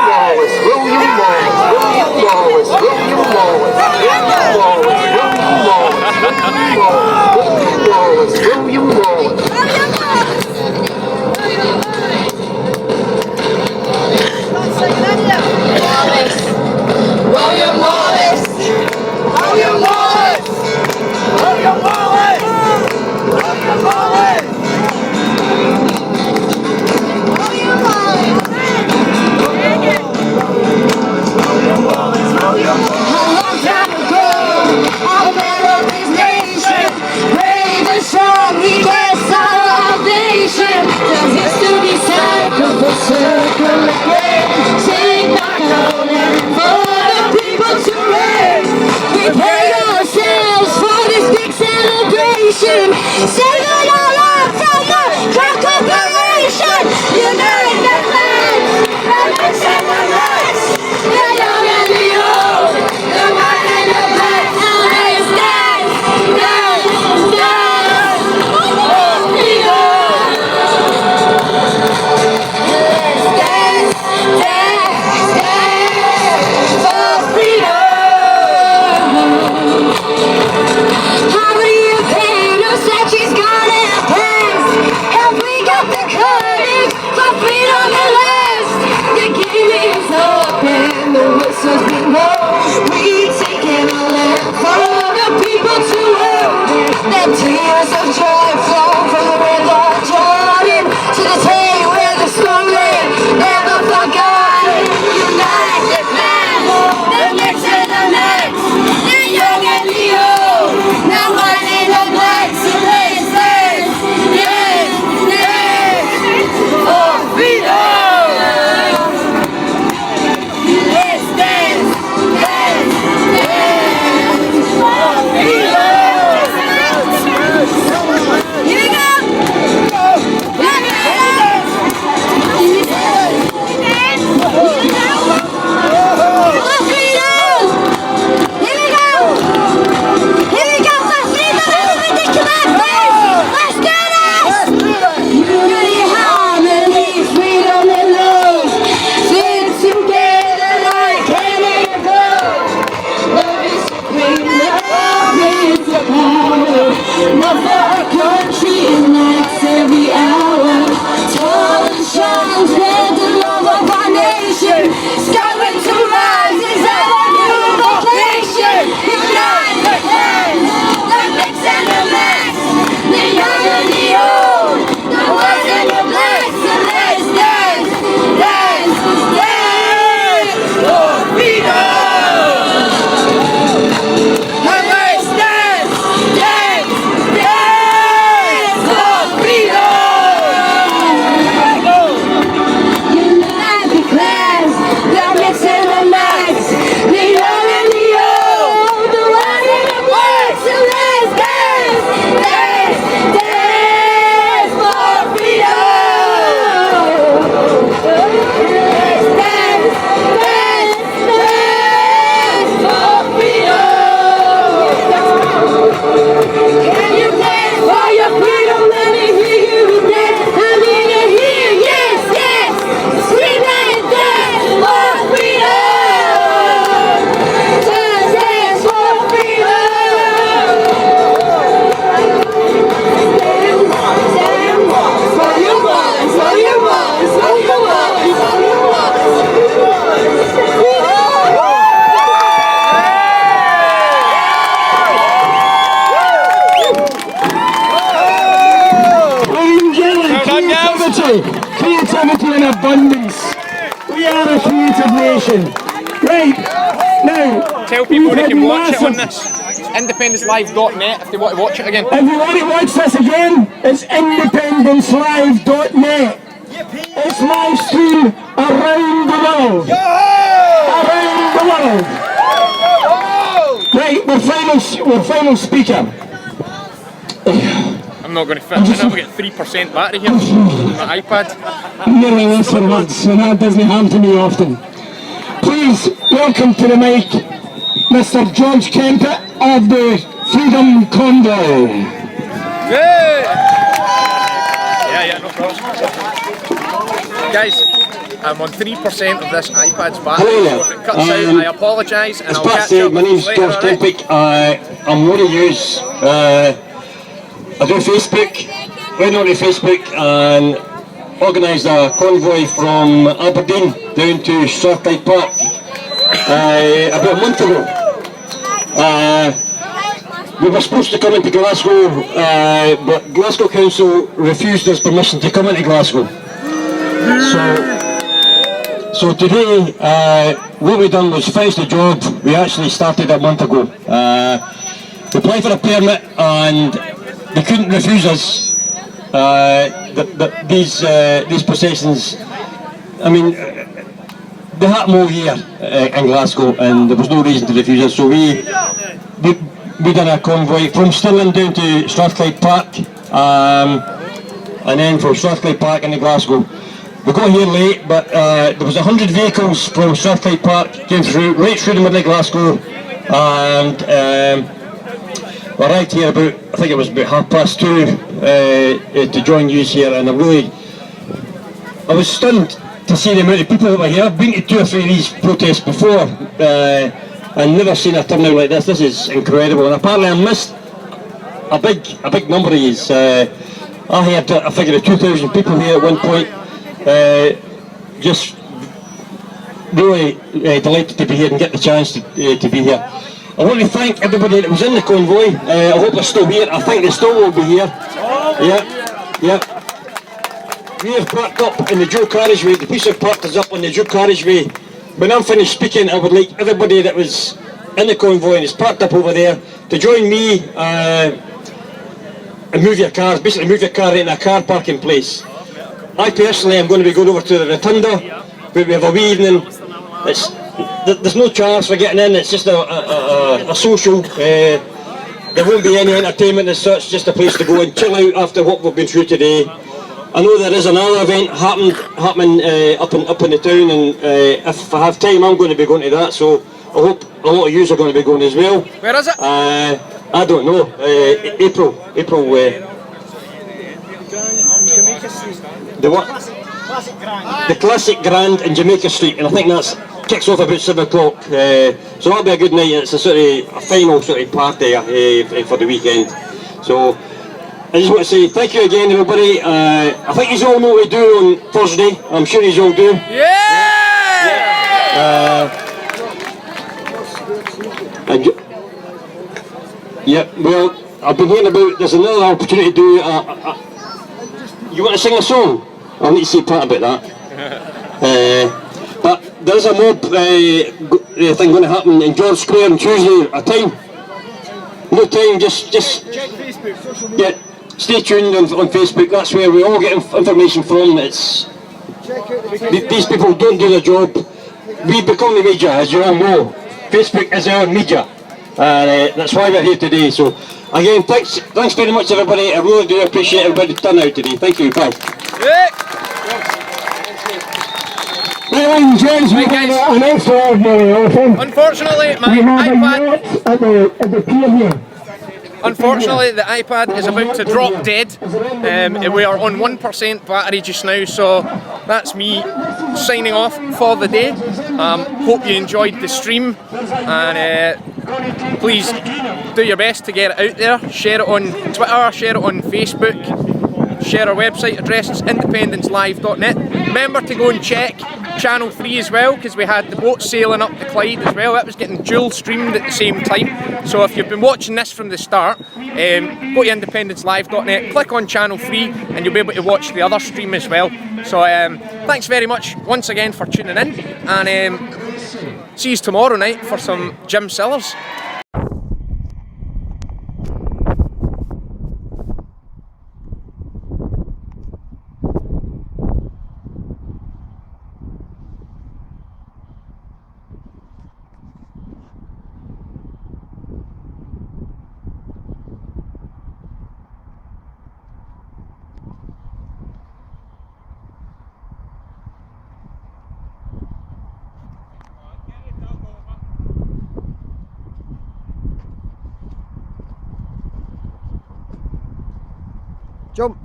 Wallace! William Wallace! Scotland to rise is our new vocation. United hands, the mix and the max, the young and the old, the white and the black. So let's dance, dance, dance for freedom. And let's dance, dance, dance for freedom. United class, the mix and the max, the young and the old, the white and the black. So let's dance, dance, dance for freedom. Let's dance, dance, dance for freedom. Can you dance for your freedom? Let me hear you dance. I need to hear, yes, yes. Scream and dance for freedom. Dance, dance for freedom. For your boys, for your boys, for your boys, for your creativity and abundance. We are a creative nation. Right, now, Tell people they can watch it on this. IndependenceLive.net if they want to watch it again. If you want to watch this again, it's IndependenceLive.net. It's live stream around the world. Around the world. Right, we're final speaker. I'm not going to fit. I'm going to get 3% battery here on my iPad. Nearly lost for words, and that doesn't happen to me often. Please welcome to the mic Mr. George Kempit of the Freedom Convoy. Yeah, no problem. Guys, I'm on 3% of this iPad's battery, so if it cuts out, I apologise, and I'll catch up. My name's George Kempit. I'm one of yous. I do Facebook, went on to Facebook and organised a convoy from Aberdeen down to Strathclyde Park about a month ago. We were supposed to come into Glasgow, but Glasgow Council refused us permission to come into Glasgow. So today, what we done was finish the job. We actually started a month ago. We applied for a permit and they couldn't refuse us. These processions, I mean, they happen all year in Glasgow, and there was no reason to refuse us. So we done a convoy from Stirling down to Strathclyde Park, and then from Strathclyde Park into Glasgow. We got here late, but there was 100 vehicles from Strathclyde Park came through, right through the middle of Glasgow, and we arrived here about, I think it was about 2:30 to join you here, and I was stunned to see the amount of people that were here. I've been to 2 or 3 of these protests before, and never seen a turnout like this. This is incredible, and apparently I missed a big number of these. I heard a figure of 2,000 people here at one point. Just really delighted to be here and get the chance to be here. I want to thank everybody that was in the convoy. I hope they're still here. I think they still will be here. Yeah. We have parked up in the dual carriageway. The police have parked us up on the dual carriageway. When I'm finished speaking, I would like everybody that was in the convoy and is parked up over there to join me and move your cars. Basically move your car in a car parking place. I personally am going to be going over to the Rotunda, where we have a wee evening. There's no charge for getting in, it's just a social. There won't be any entertainment as such, just a place to go and chill out after what we've been through today. I know there is another event happening up in the town, and if I have time I'm going to be going to that, so I hope a lot of you are going to be going as well. Where is it? I don't know, April. The what? The Classic Grand in Jamaica Street, and I think that kicks off about 7 o'clock. So that'll be a good night. It's a final party for the weekend. So I just want to say thank you again, everybody. I think you all know what we do on Thursday. I'm sure you all do. Yeah! Yeah, well, I've been hearing about, there's another opportunity to do, you want to sing a song? I'll need to say part about that. But there's a mob thing going to happen in George Square on Tuesday, a time. No time, just check Facebook, social media. Yeah, stay tuned on Facebook, that's where we all get information from. It's these people don't do their job. We become the media, as you all know. Facebook is our media. That's why we're here today. So again, thanks very much everybody. I really do appreciate everybody's turnout today. Thank you. Bye. Unfortunately, my iPad. Unfortunately, the iPad is about to drop dead. We are on 1% battery just now, so that's me signing off for the day. Hope you enjoyed the stream, and please do your best to get it out there. Share it on Twitter, share it on Facebook, share our website address, it's independencelive.net. Remember to go and check Channel 3 as well, because we had the boat sailing up the Clyde as well. That was getting dual streamed at the same time. So if you've been watching this from the start, go to independencelive.net, click on Channel 3 and you'll be able to watch the other stream as well. So thanks very much once again for tuning in, and see you tomorrow night for some Jim Sellers. Jump!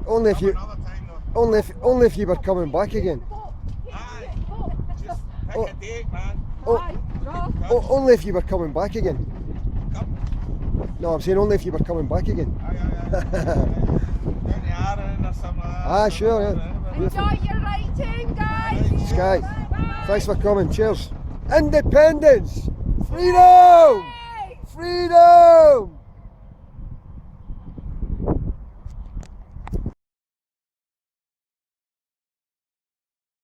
Only if you were coming back again. Only if you were coming back again. No, I'm saying only if you were coming back again. Ah, sure, yeah. Enjoy your ride home, guys. Sky, thanks for coming. Cheers. Independence! Freedom! Freedom!